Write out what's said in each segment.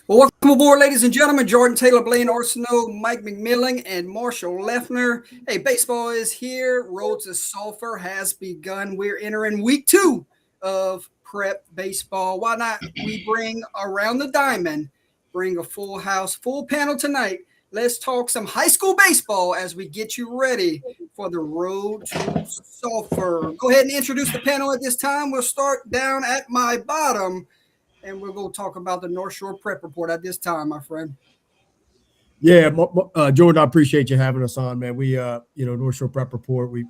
Well, welcome aboard, ladies and gentlemen. Jordan Taylor, Blaine Arsenault, Mike McMillan, and Marshall Leffner. Hey, baseball is here. Road to Sulphur has begun. We're entering week 2 of prep baseball. Why not? We bring around the diamond, bring a full house, full panel tonight. Let's talk some high school baseball as we get you ready for the road to Sulphur. Go ahead and introduce the panel at this time. We'll start down at my bottom and we're going to talk about the North Shore Prep Report at this time, my friend. Yeah, Jordan, I appreciate you having us on, man. We, North Shore Prep Report, we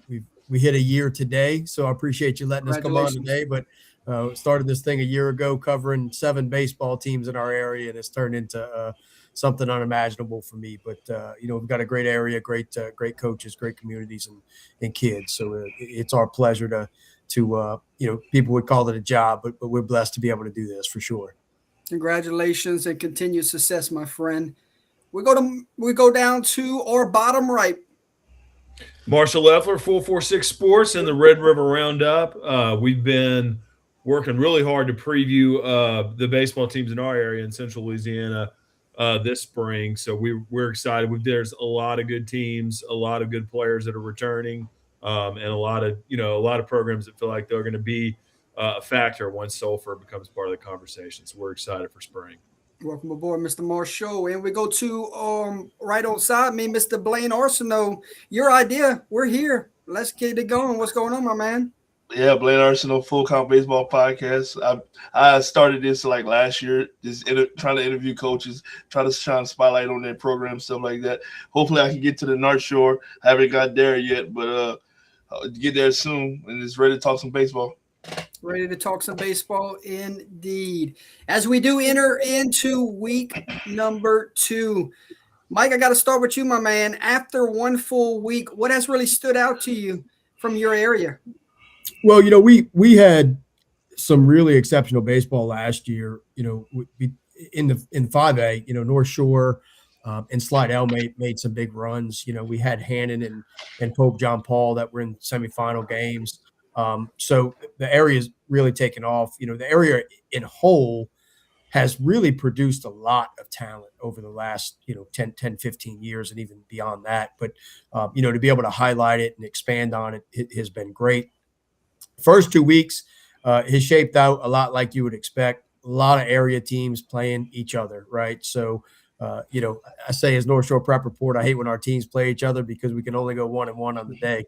hit a year today, so I appreciate you letting us come on today. But started this thing a year ago, covering 7 baseball teams in our area, and it's turned into something unimaginable for me. But we've got a great area, great coaches, great communities, and kids. So it's our pleasure to people would call it a job, but we're blessed to be able to do this for sure. Congratulations and continued success, my friend. We go down to our bottom right. Marshall Leffler, 446 Sports and the Red River Roundup. We've been working really hard to preview the baseball teams in our area in Central Louisiana this spring. So we're excited. There's a lot of good teams, a lot of good players that are returning. And a lot of programs that feel like they're going to be a factor once Sulphur becomes part of the conversation. So we're excited for spring. Welcome aboard, Mr. Marshall. And we go to right on side me, Mr. Blaine Arsenault. Your idea. We're here. Let's get it going. What's going on, my man? Yeah, Blaine Arsenault, Full Count Baseball Podcast. I started this like last year, just trying to interview coaches, trying to shine a spotlight on their program, stuff like that. Hopefully I can get to the North Shore. I haven't got there yet, but get there soon, and it's ready to talk some baseball. Ready to talk some baseball indeed. As we do enter into week number 2. Mike, I got to start with you, my man. After one full week, what has really stood out to you from your area? Well, we had some really exceptional baseball last year. In 5A, North Shore and Slidell made some big runs. We had Hannon and Pope John Paul that were in semifinal games. So the area's really taken off. The area in whole has really produced a lot of talent over the last, 10, 15 years and even beyond that. But, to be able to highlight it and expand on it, it has been great. First 2 weeks has shaped out a lot like you would expect. A lot of area teams playing each other, right? So, I say as North Shore Prep Report, I hate when our teams play each other because we can only go 1-1 on the day,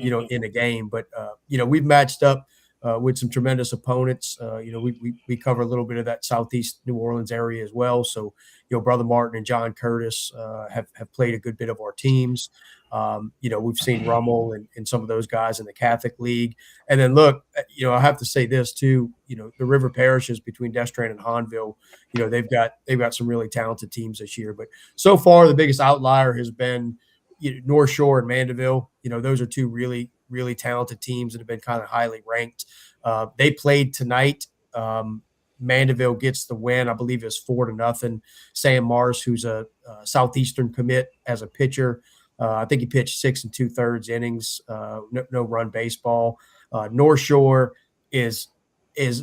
in a game. But, we've matched up with some tremendous opponents. We cover a little bit of that Southeast New Orleans area as well. So, Brother Martin and John Curtis have played a good bit of our teams. We've seen Rummel and some of those guys in the Catholic League. And then look, I have to say this too, the river parishes between Destrehan and Hahnville, they've got some really talented teams this year. But so far, the biggest outlier has been North Shore and Mandeville. Those are 2 really, really talented teams that have been kind of highly ranked. They played tonight. Mandeville gets the win. I believe it's 4-0. Sam Mars, who's a Southeastern commit as a pitcher, I think he pitched 6 2/3 innings, no run baseball. North Shore is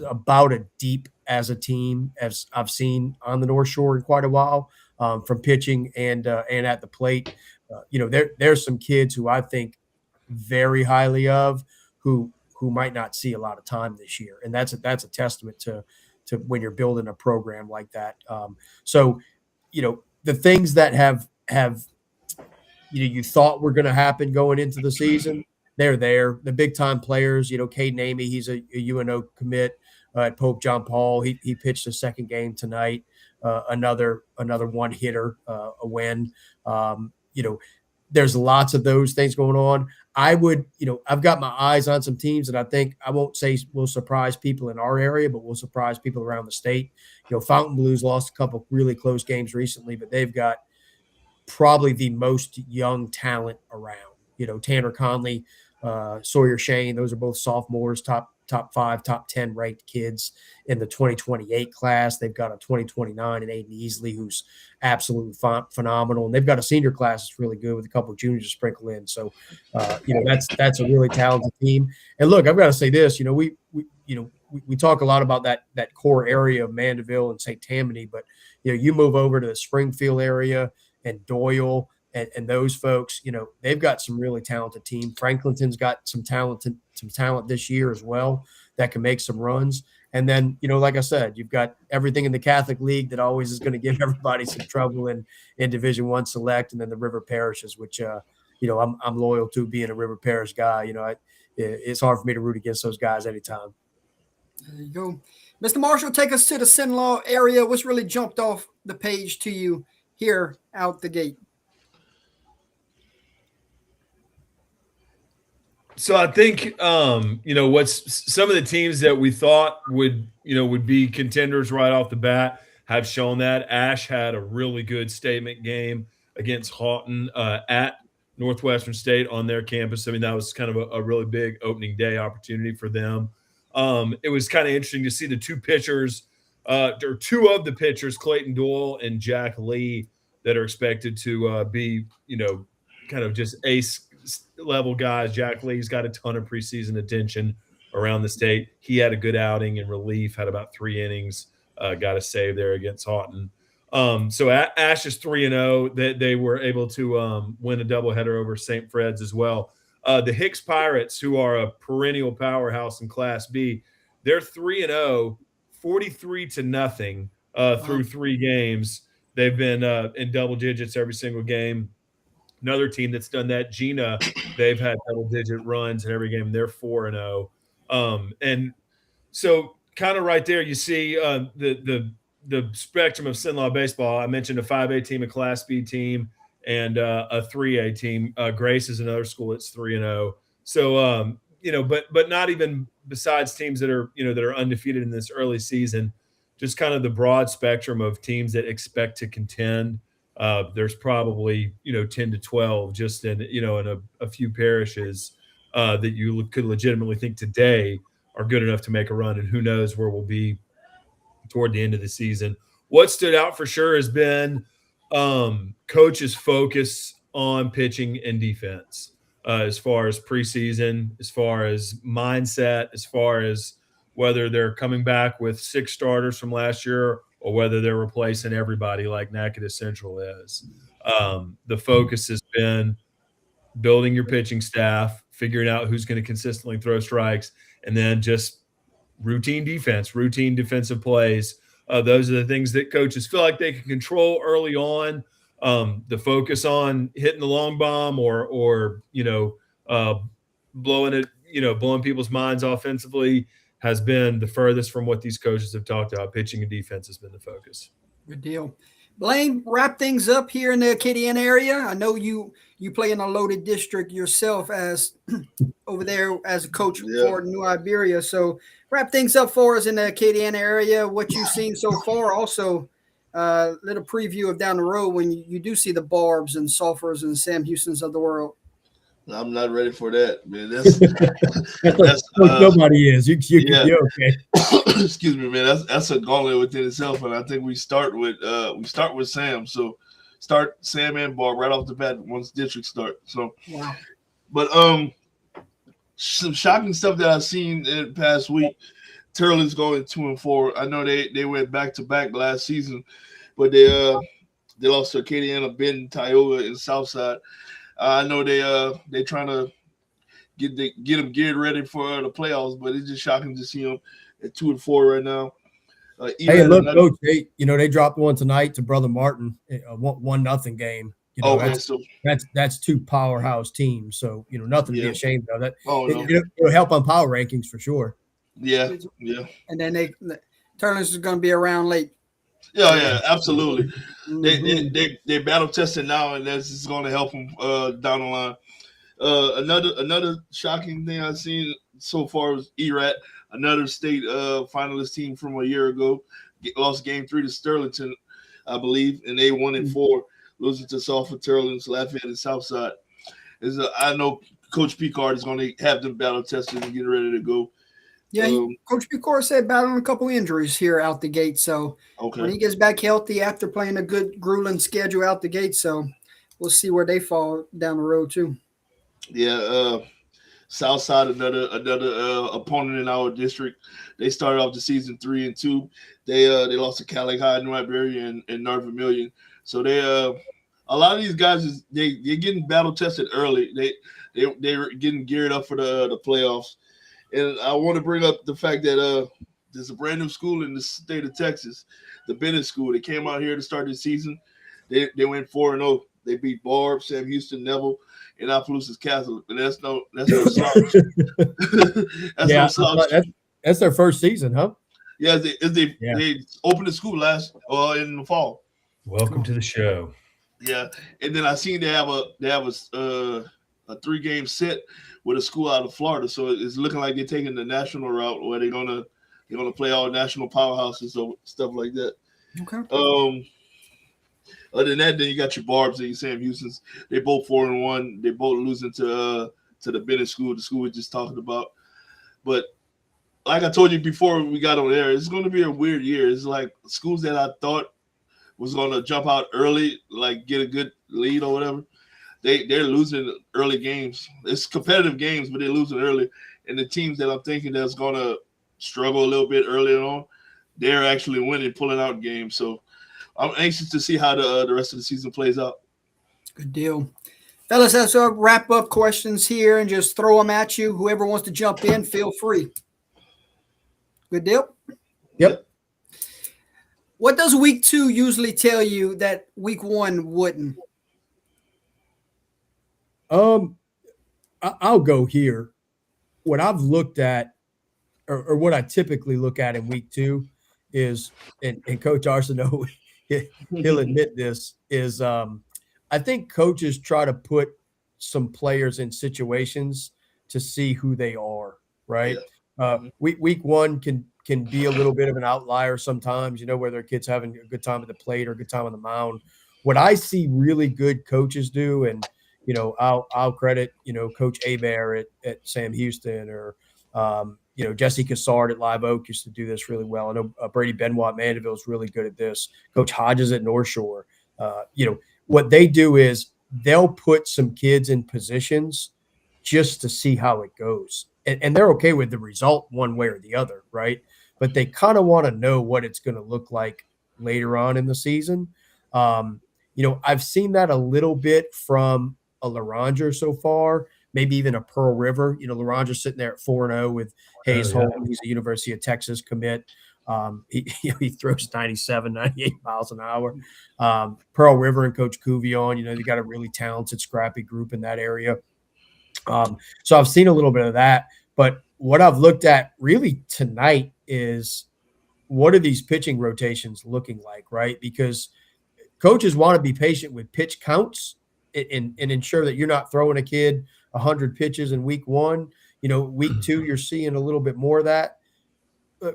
about as deep as a team as I've seen on the North Shore in quite a while, from pitching and at the plate. There's some kids who I think very highly of who might not see a lot of time this year, and that's a testament to when you're building a program like that. So the things that have you thought were going to happen going into the season, they're there. The big time players, Caden Amy, he's a UNO commit at Pope John Paul. He pitched a second game tonight. Another one hitter, a win. There's lots of those things going on. I've got my eyes on some teams that I think I won't say will surprise people in our area, but will surprise people around the state. Fountain Blues lost a couple really close games recently, but they've got probably the most young talent around. Tanner Conley, Sawyer Shane, those are both sophomores, top 5, top 10 ranked kids in the 2028 class. They've got a 2029 and Aiden Easley, who's absolutely phenomenal. And they've got a senior class that's really good with a couple of juniors to sprinkle in. So, that's a really talented team. And look, I've got to say this, we we talk a lot about that core area of Mandeville and St. Tammany, but you move over to the Springfield area and Doyle and those folks, they've got some really talented team. Franklinton's got some talent this year as well that can make some runs. And then, like I said, you've got everything in the Catholic League that always is going to give everybody some trouble in Division I Select, and then the River Parishes, which I'm loyal to, being a River Parish guy. It's hard for me to root against those guys anytime. There you go. Mr. Marshall, take us to the Cenla area. What's really jumped off the page to you here out the gate? So I think, what's some of the teams that we thought would be contenders right off the bat have shown that. Ash had a really good statement game against Houghton at Northwestern State on their campus. I mean, that was kind of a really big opening day opportunity for them. It was kind of interesting to see the two pitchers, or two of the pitchers, Clayton Doyle and Jack Lee, that are expected to be, kind of just ace level guys. Jack Lee's got a ton of preseason attention around the state. He had a good outing in relief, had about 3 innings, got a save there against Houghton. So Ash is 3-0. They were able to win a doubleheader over St. Fred's as well. The Hicks Pirates, who are a perennial powerhouse in Class B, they're 3-0, 43-0 through 3 games. They've been in double digits every single game. Another team that's done that, Gina, they've had double-digit runs in every game. They're 4-0. And so kind of right there, you see the spectrum of Cenla baseball. I mentioned a 5A team, a Class B team, and a 3A team. Grace is another school that's 3-0. So, but not even besides teams that are, that are undefeated in this early season, just kind of the broad spectrum of teams that expect to contend. There's probably 10 to 12 just in in a few parishes that you could legitimately think today are good enough to make a run, and who knows where we'll be toward the end of the season. What stood out for sure has been coaches' focus on pitching and defense, as far as preseason, as far as mindset, as far as whether they're coming back with 6 starters from last year or whether they're replacing everybody like Natchitoches Central is. The focus has been building your pitching staff, figuring out who's going to consistently throw strikes, and then just routine defense, routine defensive plays. Those are the things that coaches feel like they can control early on. The focus on hitting the long bomb or blowing people's minds offensively has been the furthest from what these coaches have talked about. Pitching and defense has been the focus. Good deal. Blaine, wrap things up here in the Acadiana area. I know you play in a loaded district yourself as over there as a coach for New Iberia. So wrap things up for us in the Acadiana area, what you've seen so far. Also, little preview of down the road when you do see the Barbs and Sulphurs and Sam Houstons of the world. I'm not ready for that, man. That's nobody is. You're okay. Excuse me, man. That's a gauntlet within itself, and I think we start with Sam. So start Sam and Barb right off the bat once district start. So, wow. But some shocking stuff that I've seen in the past week. Turley's going 2-4. I know they went back to back last season, but they lost to Acadiana, Benton, Tioga, and Southside. I know they trying to get them geared ready for the playoffs, but it's just shocking to see them at 2-4 right now. Hey, look, Coach, they dropped one tonight to Brother Martin, a 1-0 game. That's 2 powerhouse teams, so nothing to be ashamed of. That it'll help on power rankings for sure. Yeah. And then Turner's is going to be around late. Yeah, absolutely. They battle tested now, and that's just going to help them down the line. Another shocking thing I've seen so far was ERAT, another state finalist team from a year ago, lost game 3 to Sterlington, I believe, and they 1-4, losing to Sulphur, Turlings, Lafayette, and Southside. I know Coach Picard is going to have them battle tested and get ready to go. Yeah, Coach Picard said battling a couple injuries here out the gate. So when he gets back healthy after playing a good grueling schedule out the gate, so we'll see where they fall down the road too. Yeah, Southside, another opponent in our district. They started off the season 3-2. They lost to Cali High, New Iberia, and North Vermilion. So they a lot of these guys they're getting battle tested early. They're getting geared up for the playoffs. And I want to bring up the fact that there's a brand new school in the state of Texas, the Bennett School. They came out here to start the season. They went 4-0. They beat Barb, Sam Houston, Neville, and Opelousas Castle. And that's no slouch. No slouch. That's their first season, huh? Yeah, they opened the school in the fall. Welcome to the show. Yeah, and then I seen they have a 3-game set with a school out of Florida, so it's looking like they're taking the national route where they're gonna play all national powerhouses or stuff like that. Okay. Other than that, then you got your Barbs and your Sam Houston's. They both 4-1. They both losing to the Bennett School, the school we just talked about. But like I told you before we got on air, it's going to be a weird year. It's like schools that I thought was going to jump out early, like get a good lead or whatever. They're losing early games. It's competitive games, but they're losing early. And the teams that I'm thinking that's going to struggle a little bit early on, they're actually winning, pulling out games. So I'm anxious to see how the rest of the season plays out. Good deal. Fellas, let's wrap up questions here and just throw them at you. Whoever wants to jump in, feel free. Good deal? Yep. What does week 2 usually tell you that week 1 wouldn't? I'll go here. What I've looked at, or what I typically look at in week 2 is, and Coach Arsenault, he'll admit this, is I think coaches try to put some players in situations to see who they are, right? Yeah. Week 1 can be a little bit of an outlier sometimes, where their kid's having a good time at the plate or a good time on the mound. What I see really good coaches do, and I'll credit Coach Abear at Sam Houston, or Jesse Cassard at Live Oak used to do this really well. I know Brady Benoit at Mandeville is really good at this. Coach Hodges at North Shore. What they do is they'll put some kids in positions just to see how it goes. And they're okay with the result one way or the other, right? But they kind of want to know what it's going to look like later on in the season. I've seen that a little bit from a Laranger so far, maybe even a Pearl River. Laranger's sitting there at 4-0 with Hayes Holm. He's a University of Texas commit. He throws 97, 98 miles an hour. Pearl River and Coach Cuvion, they got a really talented, scrappy group in that area. So I've seen a little bit of that. But what I've looked at really tonight is, what are these pitching rotations looking like, right? Because coaches want to be patient with pitch counts and ensure that you're not throwing a kid 100 pitches in week 1. Week 2, you're seeing a little bit more of that.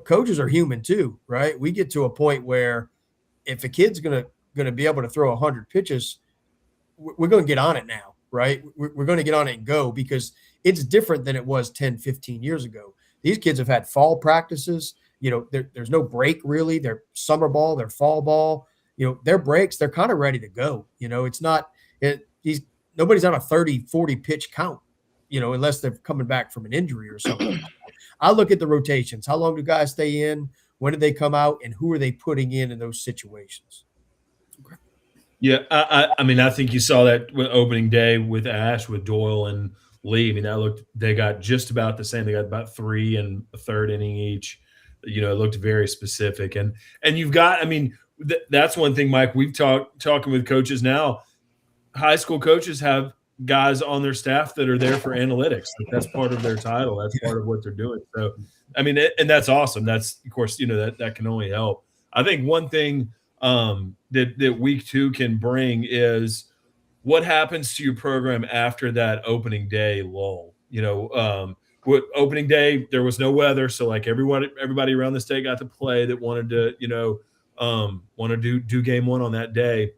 Coaches are human too, right? We get to a point where if a kid's gonna be able to throw 100 pitches, we're going to get on it now, right? We're going to get on it and go, because it's different than it was 10, 15 years ago. These kids have had fall practices. There's no break really. They're summer ball, they're fall ball. Their breaks, they're kind of ready to go. It's not nobody's on a 30, 40 pitch count, unless they're coming back from an injury or something. I look at the rotations. How long do guys stay in? When do they come out? And who are they putting in those situations? Yeah, I think you saw that with opening day with Ash, with Doyle and Lee. They got just about the same. They got about 3 and a third inning each. It looked very specific. And you've got, that's one thing, Mike, we've talking with coaches now. High school coaches have guys on their staff that are there for analytics. That's part of their title. That's part of what they're doing. So, and that's awesome. That's, of course, that can only help. I think one thing that week 2 can bring is what happens to your program after that opening day lull. With opening day, there was no weather. So like everybody around the state got to play that wanted to, do game 1 on that day.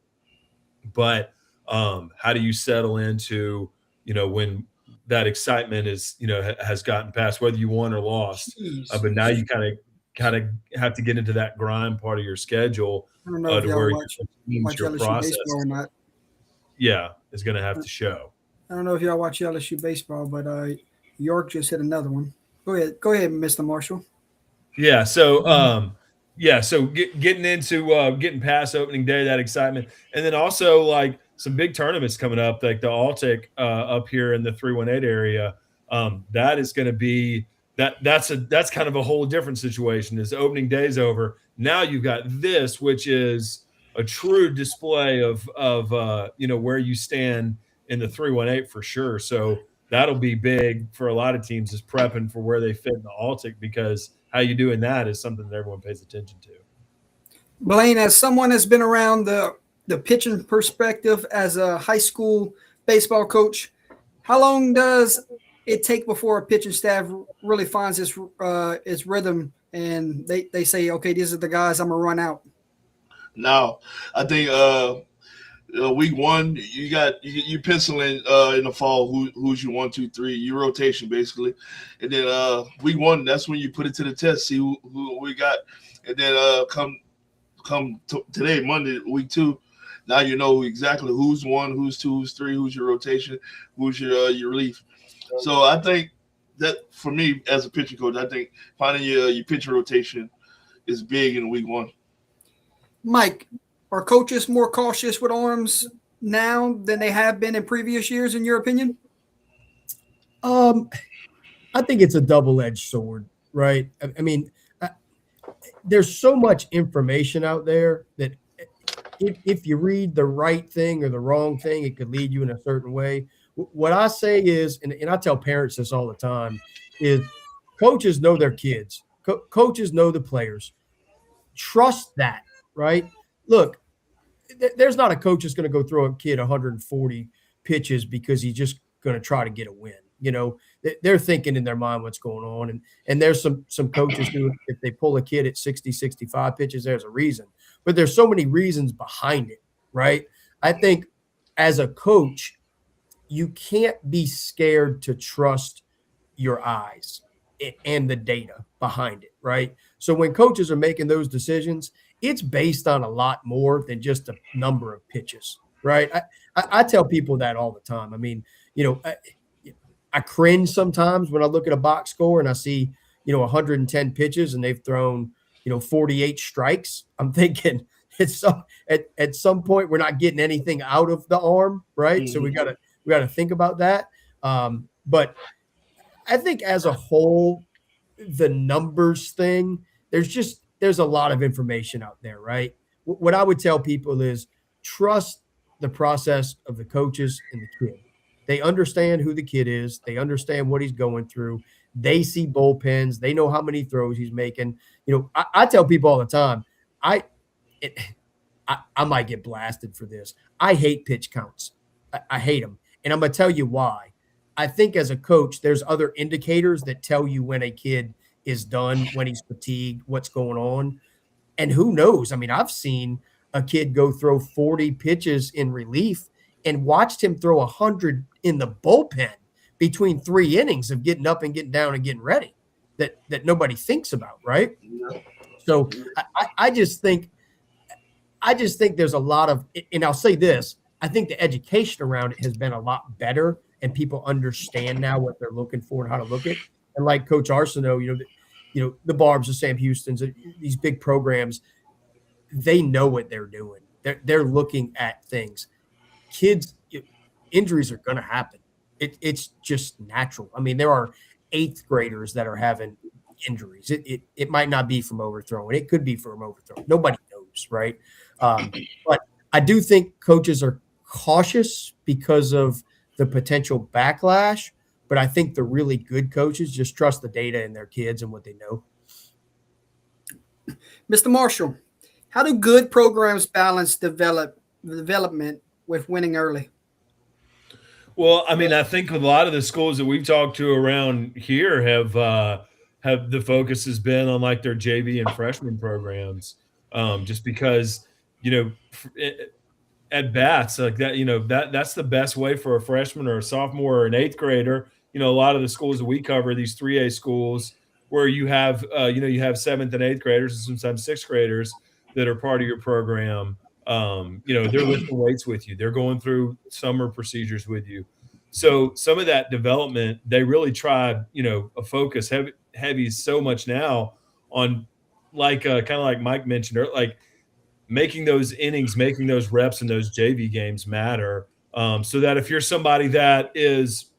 But how do you settle into, when that excitement is, has gotten past, whether you won or lost, but now you kind of have to get into that grind part of your schedule to where your process or not. Yeah, is going to have to show. I don't know if y'all watch LSU baseball, but York just hit another one. Go ahead, Mr. Marshall. Yeah. So, getting into getting past opening day, that excitement, and then also like some big tournaments coming up, like the Altic up here in the 318 area. That is going to be that's kind of a whole different situation. As opening day's over, now you've got this, which is a true display of where you stand in the 318 for sure. So that'll be big for a lot of teams, is prepping for where they fit in the Altic, because how you doing that is something that everyone pays attention to. Blaine, as someone that's been around the pitching perspective as a high school baseball coach, how long does it take before a pitching staff really finds its rhythm and they say, okay, these are the guys I'm gonna run out? Now, I think week one, you penciling in the fall who's your 1, 2, 3, your rotation basically, and then week one, that's when you put it to the test, see who we got, and then today, Monday, week two, now you know exactly who's 1, who's 2, who's 3, who's your rotation, who's your relief. So I think that for me as a pitching coach, I think finding your pitching rotation is big in week one. Mike, are coaches more cautious with arms now than they have been in previous years, in your opinion? I think it's a double-edged sword, right? I mean, there's so much information out there that if you read the right thing or the wrong thing, it could lead you in a certain way. What I say is, and I tell parents this all the time, is coaches know their kids. Coaches know the players. Trust that, right? Look, there's not a coach that's going to go throw a kid 140 pitches because he's just going to try to get a win. You know, they're thinking in their mind what's going on. And there's some coaches who, if they pull a kid at 60, 65 pitches, there's a reason. But there's so many reasons behind it, right? I think as a coach, you can't be scared to trust your eyes and the data behind it, right? So when coaches are making those decisions, it's based on a lot more than just a number of pitches, right? I tell people that all the time. I mean, you know, I cringe sometimes when I look at a box score and I see, 110 pitches and they've thrown, 48 strikes. I'm thinking at some point we're not getting anything out of the arm, right? Mm-hmm. So we got to think about that. But I think as a whole, the numbers thing, there's a lot of information out there, right? What I would tell people is trust the process of the coaches and the kid. They understand who the kid is. They understand what he's going through. They see bullpens. They know how many throws he's making. I tell people all the time, I might get blasted for this. I hate pitch counts. I hate them. And I'm going to tell you why. I think as a coach, there's other indicators that tell you when a kid is done, when he's fatigued, what's going on. And who knows? I mean, I've seen a kid go throw 40 pitches in relief and watched him throw 100 in the bullpen between 3 innings of getting up and getting down and getting ready that nobody thinks about, right? So I just think there's a lot of, and I'll say this, I think the education around it has been a lot better and people understand now what they're looking for and how to look at. And like Coach Arsenault, the Barbs, the Sam Houstons, these big programs, they know what they're doing. They're looking at things. Kids, injuries are going to happen. It's just natural. I mean, there are 8th graders that are having injuries. It might not be from overthrowing. It could be from overthrowing. Nobody knows, right? But I do think coaches are cautious because of the potential backlash. But I think the really good coaches just trust the data in their kids and what they know. Mr. Marshall, how do good programs balance development with winning early? Well, I mean, I think a lot of the schools that we've talked to around here have the focus has been on like their JV and freshman programs, just because at bats like that, that's the best way for a freshman or a sophomore or an 8th grader. A lot of the schools that we cover, these 3A schools, where you have you have 7th and 8th graders and sometimes 6th graders that are part of your program. They're lifting weights with you. They're going through summer procedures with you. So some of that development, they really tried, a focus heavy so much now on like kind of like Mike mentioned, like making those innings, making those reps in those JV games matter. So that if you're somebody that is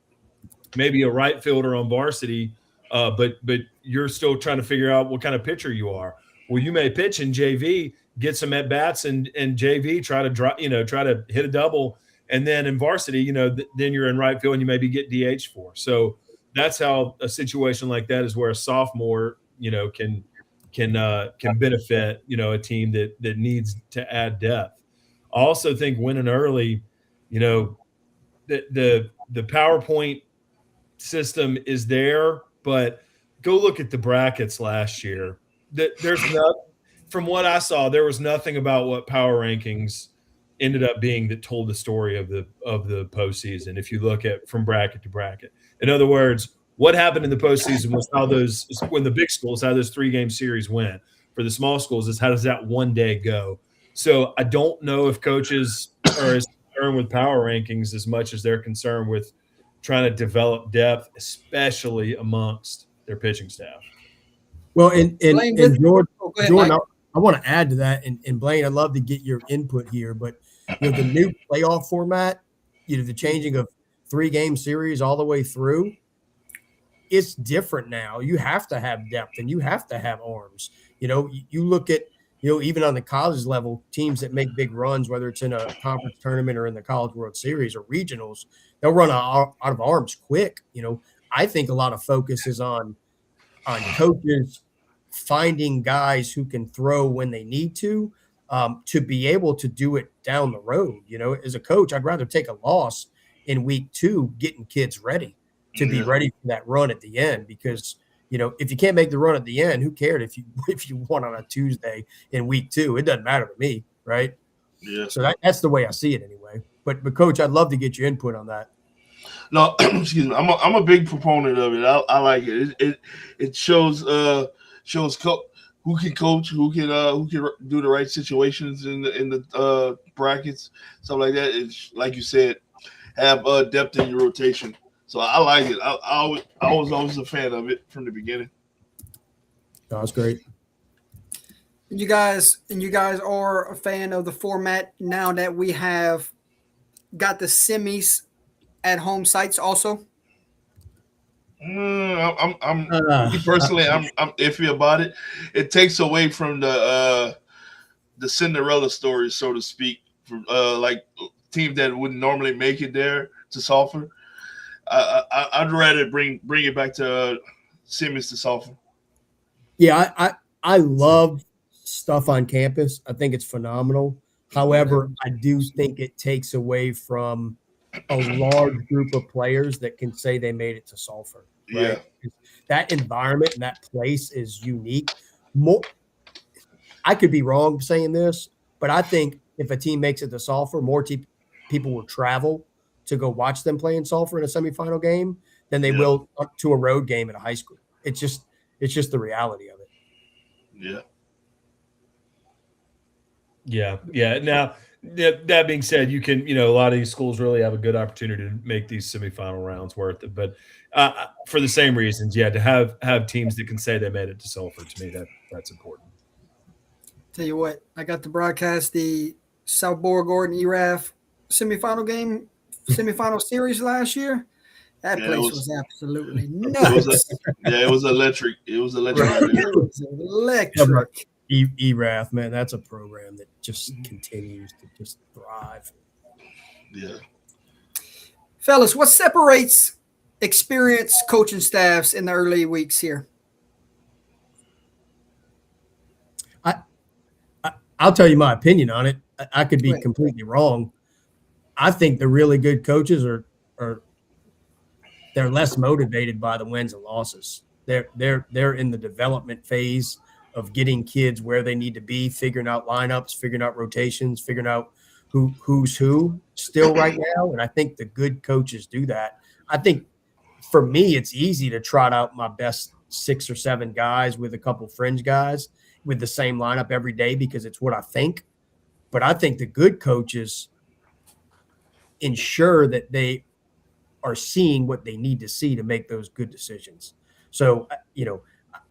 maybe a right fielder on varsity, but you're still trying to figure out what kind of pitcher you are. Well, you may pitch in JV, get some at bats and JV, try to hit a double, and then in varsity, then you're in right field and you maybe get DH for. So that's how a situation like that is where a sophomore, can benefit, a team that needs to add depth. I also think winning early, the PowerPoint system is there, but go look at the brackets last year. There's no, from what I saw, there was nothing about what power rankings ended up being that told the story of the postseason. If you look at from bracket to bracket, in other words, what happened in the postseason was when the big schools, how those 3-game series went. For the small schools, is how does that one day go? So I don't know if coaches are as concerned with power rankings as much as they're concerned with trying to develop depth, especially amongst their pitching staff. Well, and Jordan, Jordan, I want to add to that, and Blaine, I'd love to get your input here, but the new playoff format, the changing of 3-game series all the way through, it's different now. You have to have depth and you have to have arms. You look at, even on the college level, teams that make big runs, whether it's in a conference tournament or in the College World Series or regionals, they'll run out of arms quick. I think a lot of focus is on coaches finding guys who can throw when they need to be able to do it down the road. As a coach, I'd rather take a loss in week 2, getting kids ready to be ready for that run at the end, because if you can't make the run at the end, who cared if you won on a Tuesday in week 2? It doesn't matter to me, right? Yeah. So that's the way I see it anyway. But Coach, I'd love to get your input on that. No, excuse me. I'm a big proponent of it. I like it. It shows who can coach, who can do the right situations in the brackets, stuff like that. It's like you said, have depth in your rotation. So I like it. I was always a fan of it from the beginning. Oh, that's great. You guys are a fan of the format now that we have got the semis at home sites also? Me personally, I'm iffy about it. It takes away from the Cinderella story, so to speak, from like teams that wouldn't normally make it there to Sulphur. I'd rather bring it back to semis to Sulphur. Yeah, I love stuff on campus. I think it's phenomenal. However, I do think it takes away from a large group of players that can say they made it to Sulphur. Right? Yeah, that environment and that place is unique. I could be wrong saying this, but I think if a team makes it to Sulphur, more people will travel to go watch them play in Sulphur in a semifinal game than they will to a road game at a high school. It's just the reality of it. Yeah. Now, that being said, you can, a lot of these schools really have a good opportunity to make these semifinal rounds worth it. But for the same reasons, to have teams that can say they made it to Sulphur, to me, that's important. Tell you what, I got to broadcast the South Beauregard and ERAF semifinal series last year. That place was absolutely nuts. It was electric. It was electric. It was electric. ERAF, man, that's a program that just continues to just thrive. Yeah. Fellas, what separates experienced coaching staffs in the early weeks here? I'll tell you my opinion on it. I could be completely wrong. I think the really good coaches are they're less motivated by the wins and losses. They're in the development phase of getting kids where they need to be, figuring out lineups, figuring out rotations, figuring out who's who still right now. And I think the good coaches do that. I think for me, it's easy to trot out my best 6 or 7 guys with a couple fringe guys with the same lineup every day because it's what I think. But I think the good coaches ensure that they are seeing what they need to see to make those good decisions. So,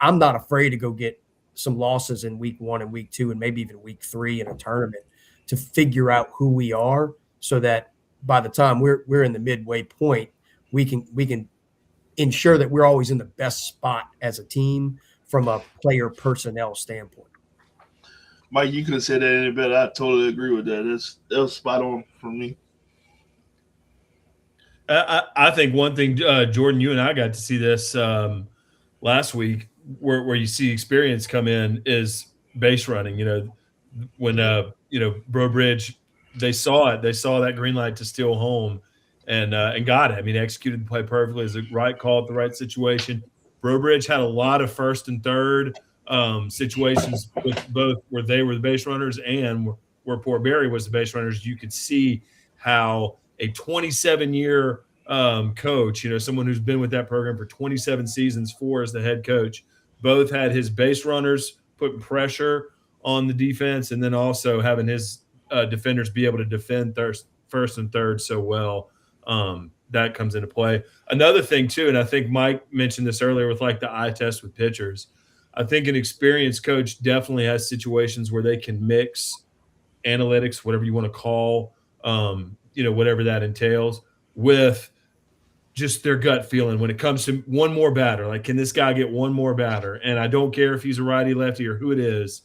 I'm not afraid to go get some losses in week 1 and week 2 and maybe even week 3 in a tournament to figure out who we are, so that by the time we're in the midway point, we can ensure that we're always in the best spot as a team from a player personnel standpoint. Mike, you could have said that any better. I totally agree with that. That was spot on for me. I think one thing, Jordan, you and I got to see this last week, where you see experience come in, is base running. When Bro Bridge, they saw it. They saw that green light to steal home, and got it. I mean, executed the play perfectly. It was the right call at the right situation. Bro Bridge had a lot of first and third situations with both where they were the base runners and where Port Barry was the base runners. You could see how a 27-year coach, someone who's been with that program for 27 seasons, 4 as the head coach, both had his base runners putting pressure on the defense, and then also having his defenders be able to defend first and third so well. That comes into play. Another thing too, and I think Mike mentioned this earlier with like the eye test with pitchers. I think an experienced coach definitely has situations where they can mix analytics, whatever you want to call, whatever that entails, with just their gut feeling when it comes to one more batter. Like, can this guy get one more batter? And I don't care if he's a righty, lefty, or who it is.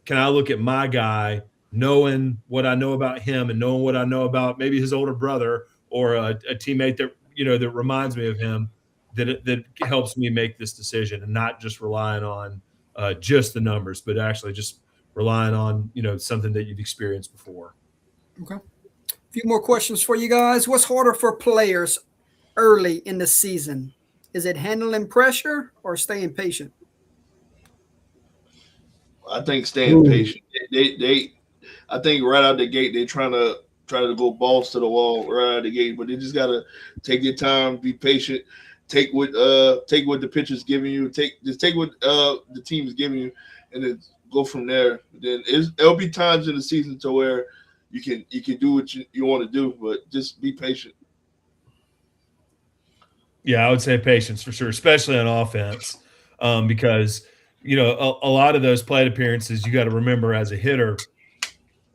Can I look at my guy, knowing what I know about him and knowing what I know about maybe his older brother or a teammate that, that reminds me of him, that helps me make this decision, and not just relying on just the numbers, but actually just relying on, something that you've experienced before. Okay. A few more questions for you guys. What's harder for players early in the season? Is it handling pressure or staying patient? I think staying patient. I think right out the gate, they're trying to go balls to the wall right out the gate, but they just gotta take their time, be patient, take what the pitcher's giving you, take what the team's giving you, and then go from there. Then there'll be times in the season to where you can do what you want to do, but just be patient. Yeah, I would say patience for sure, especially on offense, because a lot of those plate appearances, you got to remember as a hitter,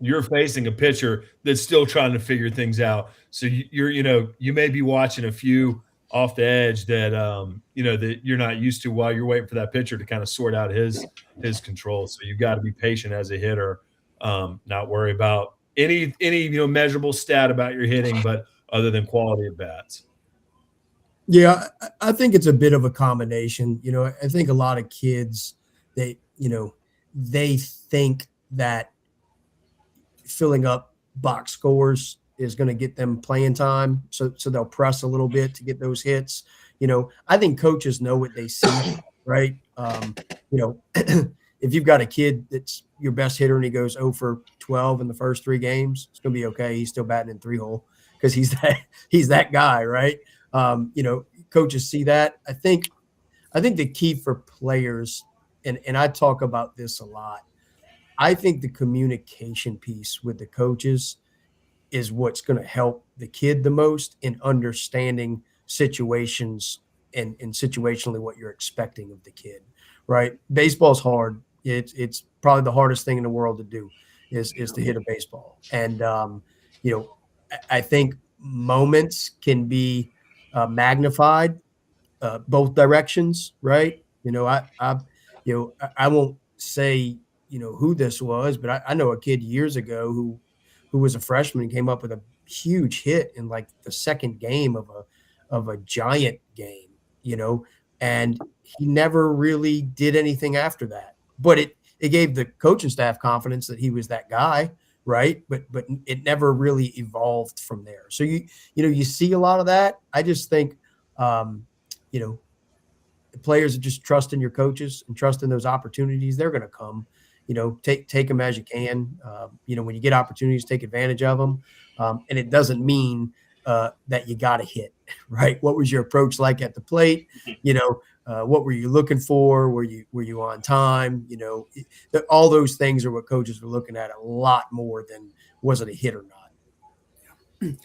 you're facing a pitcher that's still trying to figure things out. So you may be watching a few off the edge that that you're not used to while you're waiting for that pitcher to kind of sort out his control. So you've got to be patient as a hitter, not worry about any measurable stat about your hitting, but other than quality of bats. Yeah, I think it's a bit of a combination. I think a lot of kids, they think that filling up box scores is going to get them playing time. So they'll press a little bit to get those hits. I think coaches know what they see, right? If you've got a kid that's your best hitter and he goes 0 for 12 in the first 3 games, it's going to be okay. He's still batting in 3-hole because he's that guy, right? Coaches see that. I think the key for players, and I talk about this a lot, I think the communication piece with the coaches is what's going to help the kid the most in understanding situations and situationally what you're expecting of the kid, right? Baseball's hard. It's probably the hardest thing in the world to do is to hit a baseball. And, I think moments can be magnified both directions, right? I won't say who this was, but I know a kid years ago who was a freshman and came up with a huge hit in like the second game of a Giant game, and he never really did anything after that. But it gave the coaching staff confidence that he was that guy, right? But it never really evolved from there. So you see a lot of that. I just think the players are just trusting your coaches and trusting those opportunities. They're going to come. Take them as you can. When you get opportunities, take advantage of them. And it doesn't mean that you got to hit, right? What was your approach like at the plate? What were you looking for? Were you on time? All those things are what coaches are looking at a lot more than was it a hit or not. We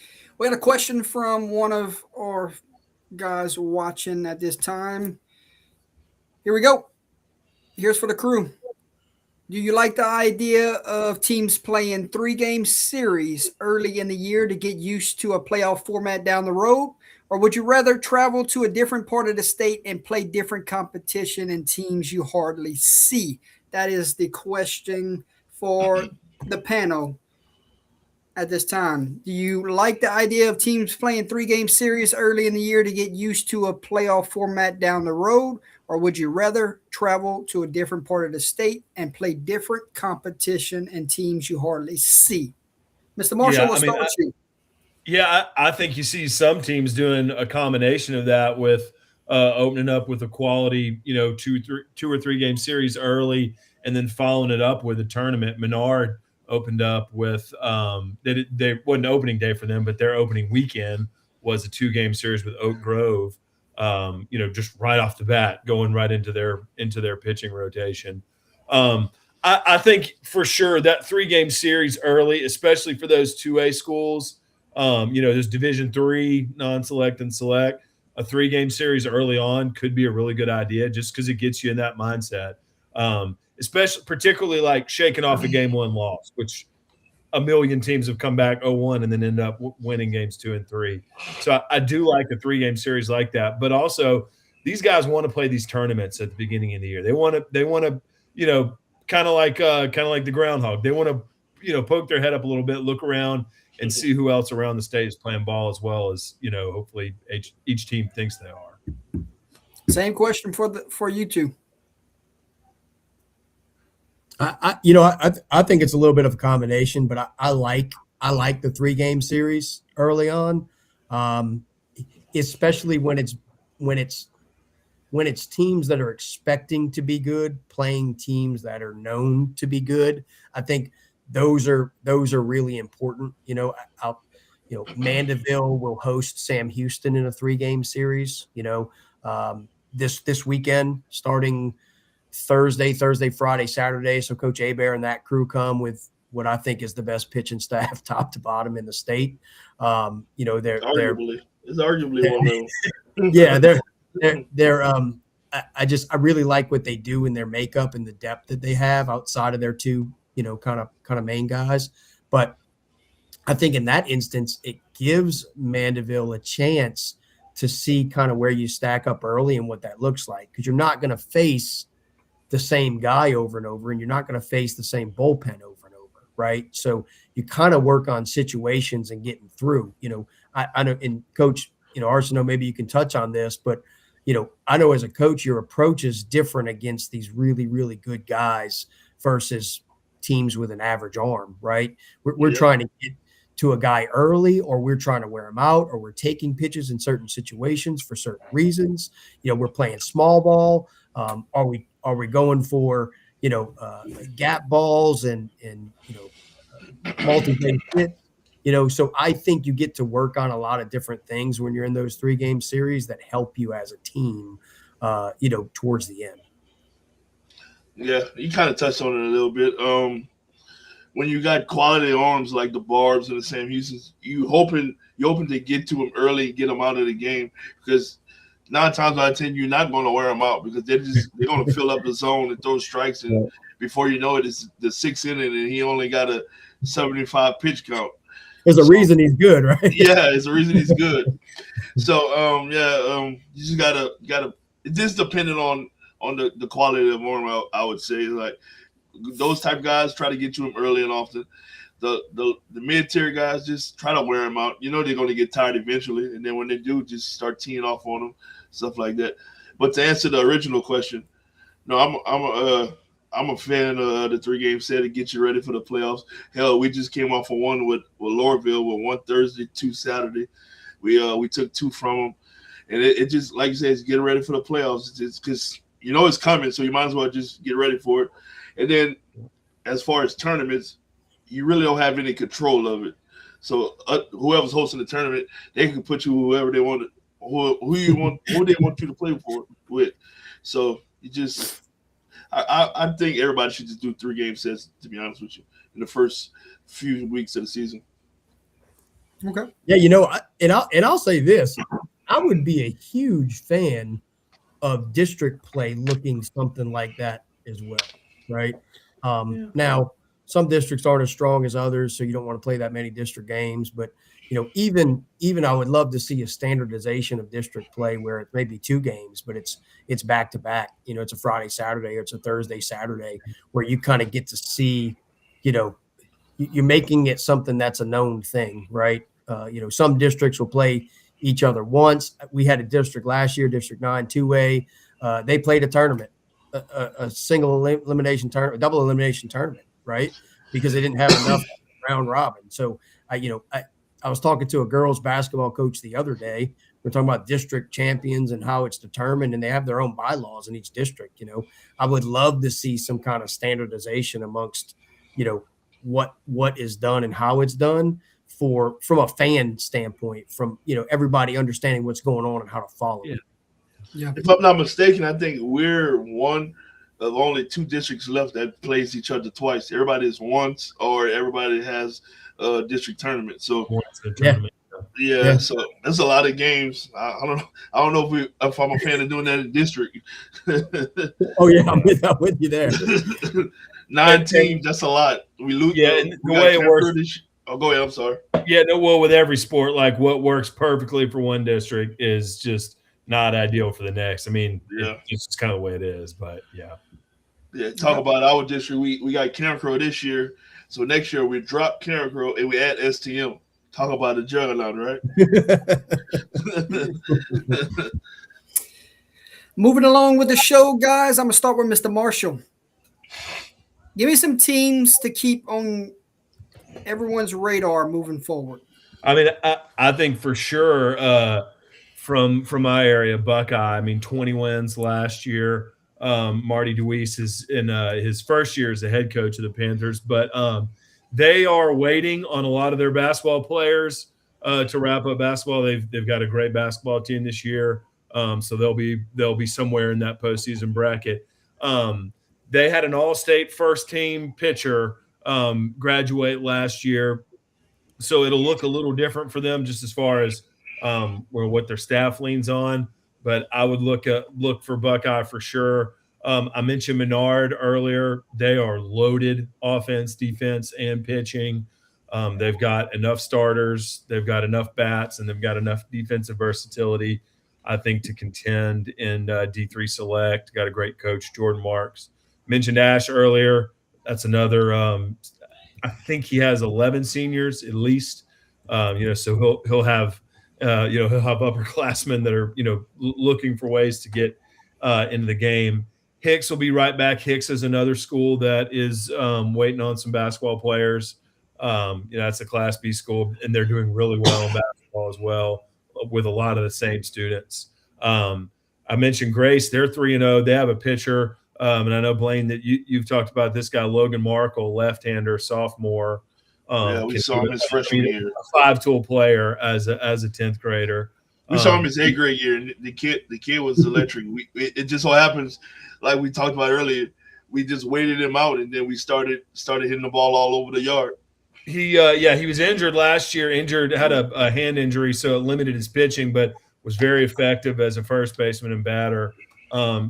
had a question from one of our guys watching at this time. Here we go. Here's for the crew. Do you like the idea of teams playing 3-game series early in the year to get used to a playoff format down the road? Or would you rather travel to a different part of the state and play different competition and teams you hardly see? That is the question for the panel at this time. Do you like the idea of teams playing 3-game series early in the year to get used to a playoff format down the road? Or would you rather travel to a different part of the state and play different competition and teams you hardly see? Mr. Marshall, we'll start with you. Yeah, I think you see some teams doing a combination of that with opening up with a quality, 2 or 3 game series early, and then following it up with a tournament. Menard opened up with they wasn't opening day for them, but their opening weekend was a 2-game series with Oak Grove. Just right off the bat, going right into their pitching rotation. I think for sure that 3-game series early, especially for those 2A schools. There's Division III, non-select and select. A 3-game series early on could be a really good idea just because it gets you in that mindset. Particularly like shaking off a game 1 loss, which a million teams have come back 0-1 and then end up winning games 2 and 3. So I do like a 3-game series like that. But also, these guys want to play these tournaments at the beginning of the year. They want to, kind of like the groundhog. They want to, poke their head up a little bit, look around, and see who else around the state is playing ball as well as, hopefully each team thinks they are. Same question for you two. I think it's a little bit of a combination, but I like the 3-game series early on, especially when it's teams that are expecting to be good playing teams that are known to be good. I think those are really important. Mandeville will host Sam Houston in a 3-game series. This weekend starting Thursday, Friday, Saturday. So Coach Abear and that crew come with what I think is the best pitching staff top to bottom in the state. It's arguably one of them. Yeah, I really like what they do in their makeup and the depth that they have outside of their 2, kind of main guys. But I think in that instance, it gives Mandeville a chance to see kind of where you stack up early and what that looks like, because you're not going to face the same guy over and over, and you're not going to face the same bullpen over and over, right? So you kind of work on situations and getting through. I know, and Coach, Arsenault, maybe you can touch on this, but I know as a coach, your approach is different against these really, really good guys versus teams with an average arm, right? We're trying to get to a guy early, or we're trying to wear him out, or we're taking pitches in certain situations for certain reasons. We're playing small ball. Are we going for gap balls and multi-base hits? So I think you get to work on a lot of different things when you're in those 3-game series that help you as a team, towards the end. Yeah, you kind of touched on it a little bit. When you got quality arms like the Barbs and the Sam Houstons, you're hoping to get to them early, get them out of the game, because 9 times out of 10 you're not going to wear them out, because they're going to fill up the zone and throw strikes, and before you know it, it's the 6th inning and he only got a 75 pitch count. There's a reason he's good, right? Yeah, it's a reason he's good. So you just gotta. It's just dependent on the quality of the arm. I would say, like, those type of guys, try to get to them early and often. The mid-tier guys, just try to wear them out. They're going to get tired eventually, and then when they do, just start teeing off on them, stuff like that. But to answer the original question, no, I'm a fan of the 3-game set to get you ready for the playoffs. Hell, we just came off of one with Laurelville, with 1 Thursday, 2 Saturday. We took 2 from them, and it just, like you said, it's getting ready for the playoffs. It's because it's coming, so you might as well just get ready for it. And then, as far as tournaments, you really don't have any control of it. So whoever's hosting the tournament, they can put you whoever they want, who they want you to play with. So you just. I think everybody should just do 3-game sets, to be honest with you, in the first few weeks of the season. Okay. Yeah, I'll say this: I would be a huge fan of district play looking something like that as well, right? Now, some districts aren't as strong as others, so you don't want to play that many district games. But even I would love to see a standardization of district play where it's maybe 2 games, but it's back to back. It's a Friday, Saturday, or it's a Thursday, Saturday, where you kind of get to see, you're making it something that's a known thing, right? Some districts will play each other once. We had a district last year, District 9, 2A. They played a tournament, a single elimination tournament, double elimination tournament, right? Because they didn't have enough round robin. So, I was talking to a girls basketball coach the other day. We're talking about district champions and how it's determined, and they have their own bylaws in each district. I would love to see some kind of standardization amongst, what is done and how it's done from a fan standpoint, from everybody understanding what's going on and how to follow it. Yeah. If I'm not mistaken, I think we're one of only 2 districts left that plays each other twice. Everybody is once, or everybody has a district tournament. So yeah, so that's a lot of games. I don't know if I'm a fan of doing that in district. Oh yeah, I'm with you there. 9 teams, that's a lot. We lose. Yeah, and the way it works. Oh, go ahead. I'm sorry. Yeah, no. Well, with every sport, like what works perfectly for one district is just not ideal for the next. I mean, it's just kind of the way it is. But yeah. Talk about our district. We got Carencro this year, so next year we drop Carencro and we add STM. Talk about a juggernaut, right? Moving along with the show, guys. I'm gonna start with Mr. Marshall. Give me some teams to keep on everyone's radar moving forward. I mean, I think for sure from my area, Buckeye. I mean, 20 wins last year. Marty DeWeese is in his first year as the head coach of the Panthers, but they are waiting on a lot of their basketball players to wrap up basketball. They've got a great basketball team this year, so they'll be somewhere in that postseason bracket. They had an all-state first-team pitcher graduate last year, so it'll look a little different for them just as far as what their staff leans on. But I would look for Buckeye for sure. I mentioned Menard earlier. They are loaded offense, defense, and pitching. They've got enough starters. They've got enough bats, and they've got enough defensive versatility, I think, to contend in D3 Select. Got a great coach, Jordan Marks. Mentioned Ash earlier. That's another. I think he has 11 seniors at least. So he'll have upperclassmen that are looking for ways to get into the game. Hicks will be right back. Hicks is another school that is waiting on some basketball players. That's a Class B school, and they're doing really well in basketball as well with a lot of the same students. I mentioned Grace. They're 3-0. They have a pitcher. And I know, Blaine, that you've talked about this guy, Logan Markle, left-hander, sophomore. We saw him his freshman year. A 5-tool player as a 10th grader. We saw him his 8th grade year, and the kid was electric. It just so happens, like we talked about earlier, we just waited him out, and then we started hitting the ball all over the yard. He was injured last year. Had a hand injury, so it limited his pitching, but was very effective as a first baseman and batter.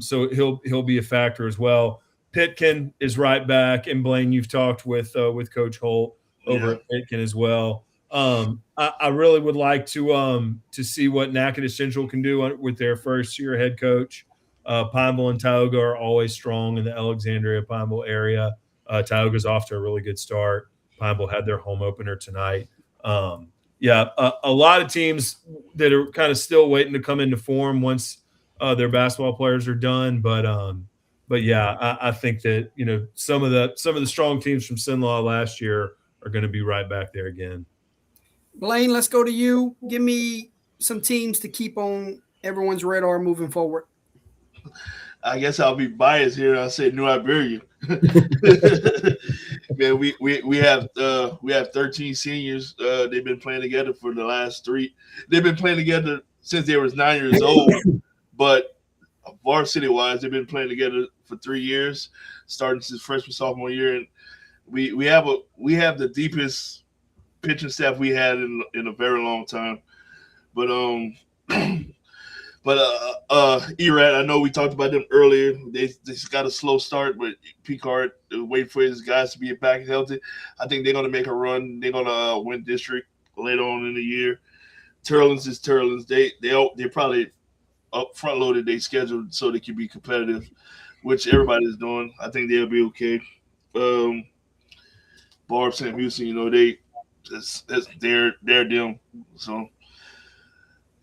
So he'll be a factor as well. Pitkin is right back, and Blaine, you've talked with Coach Holt over at Pitkin as well. I really would like to see what Natchitoches Central can do with their first year head coach. Pineville and Tioga are always strong in the Alexandria Pineville area. Tioga's off to a really good start. Pineville had their home opener tonight. A lot of teams that are kind of still waiting to come into form once their basketball players are done. But yeah, I think that some of the strong teams from Sinlaw last year are going to be right back there again. Blaine, let's go to you. Give me some teams to keep on everyone's radar moving forward. I guess I'll be biased here. I'll say New Iberia. Man, we have 13 seniors. They've been playing together for the last 3. They've been playing together since they was 9 years old. But varsity wise, they've been playing together for 3 years, starting since freshman sophomore year. And we have the deepest pitching staff we had in a very long time. But Erad, I know we talked about them earlier. They just got a slow start, but Picard wait for his guys to be back and healthy. I think they're gonna make a run. They're gonna win district later on in the year. Turlins is Turlins. They probably up front loaded their schedule so they can be competitive, which everybody's doing. I think they'll be okay. Barb St. Houston, they're them. So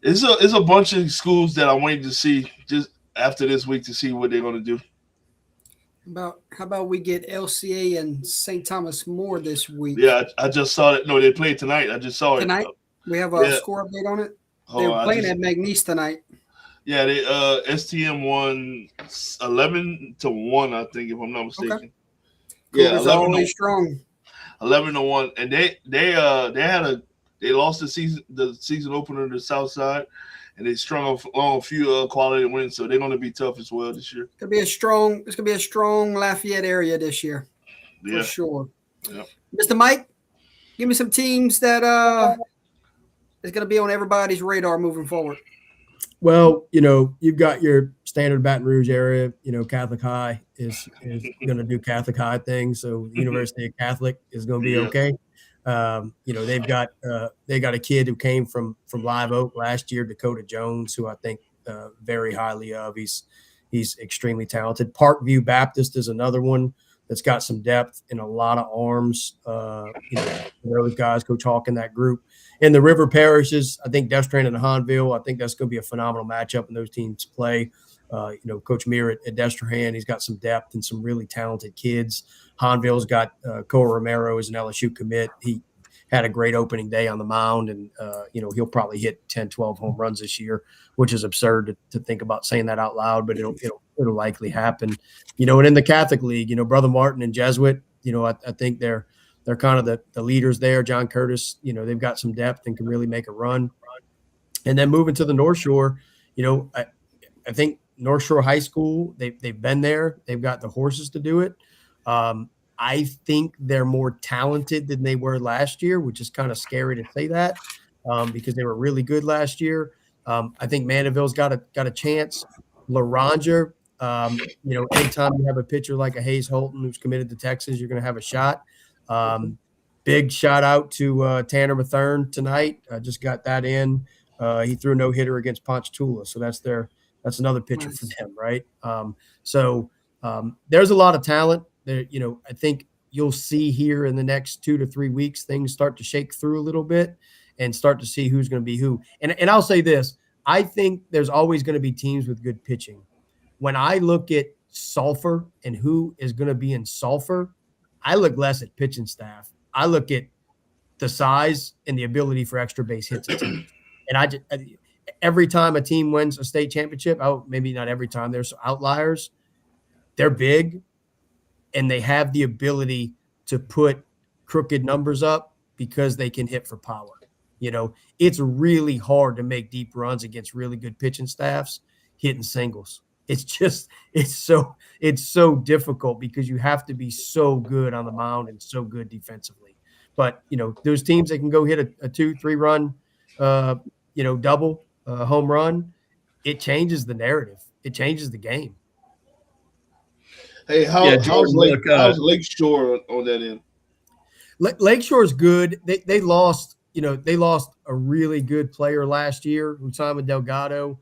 it's a bunch of schools that I'm waiting to see just after this week to see what they're going to do. How about we get LCA and St. Thomas More this week? Yeah, I just saw it. No, they played tonight. I just saw it tonight. We have a score update on it. They're playing at McNeese tonight. Yeah, they STM won 11-1, I think, if I'm not mistaken. Okay. Cougars are always strong. 11-1, and they lost the season opener to the South Side, and they strung along a few quality wins, so they're going to be tough as well this year. It's going to be a strong Lafayette area this year, for sure. Yeah. Mr. Mike, give me some teams that is going to be on everybody's radar moving forward. Well, you've got your standard Baton Rouge area. Catholic High is going to do Catholic High things, so University of Catholic is going to be okay. They've got a kid who came from Live Oak last year, Dakota Jones, who I think very highly of. He's extremely talented. Parkview Baptist is another one that's got some depth and a lot of arms. Those guys, Coach Hawk in that group. In the River Parishes, I think Destrehan and Hahnville, I think that's going to be a phenomenal matchup when those teams play. Coach Meir at Destrehan, he's got some depth and some really talented kids. Hahnville's got Cole Romero as an LSU commit. He had a great opening day on the mound, and he'll probably hit 10, 12 home runs this year, which is absurd to think about saying that out loud, but it'll likely happen. And in the Catholic League, Brother Martin and Jesuit, I think they're kind of the leaders there. John Curtis, they've got some depth and can really make a run. And then moving to the North Shore, I think North Shore High School, they've been there. They've got the horses to do it. I think they're more talented than they were last year, which is kind of scary to say that because they were really good last year. I think Mandeville's got a chance. LaRanja, anytime you have a pitcher like a Hayes Holton who's committed to Texas, you're going to have a shot. Big shout out to Tanner Mathern tonight. Just got that in. He threw no hitter against Ponchatoula, so that's another pitcher for them, right? There's a lot of talent there. I think you'll see here in the next 2 to 3 weeks things start to shake through a little bit and start to see who's going to be who. And I'll say this: I think there's always going to be teams with good pitching. When I look at Sulphur and who is going to be in Sulphur, I look less at pitching staff. I look at the size and the ability for extra base hits. And every time a team wins a state championship, maybe not every time, there's outliers. They're big, and they have the ability to put crooked numbers up because they can hit for power. It's really hard to make deep runs against really good pitching staffs hitting singles. It's so difficult because you have to be so good on the mound and so good defensively. But, those teams that can go hit a 2-3 run, double home run, it changes the narrative. It changes the game. Hey, how's Lakeshore on that end? Lakeshore's good. They lost a really good player last year, Usama Delgado.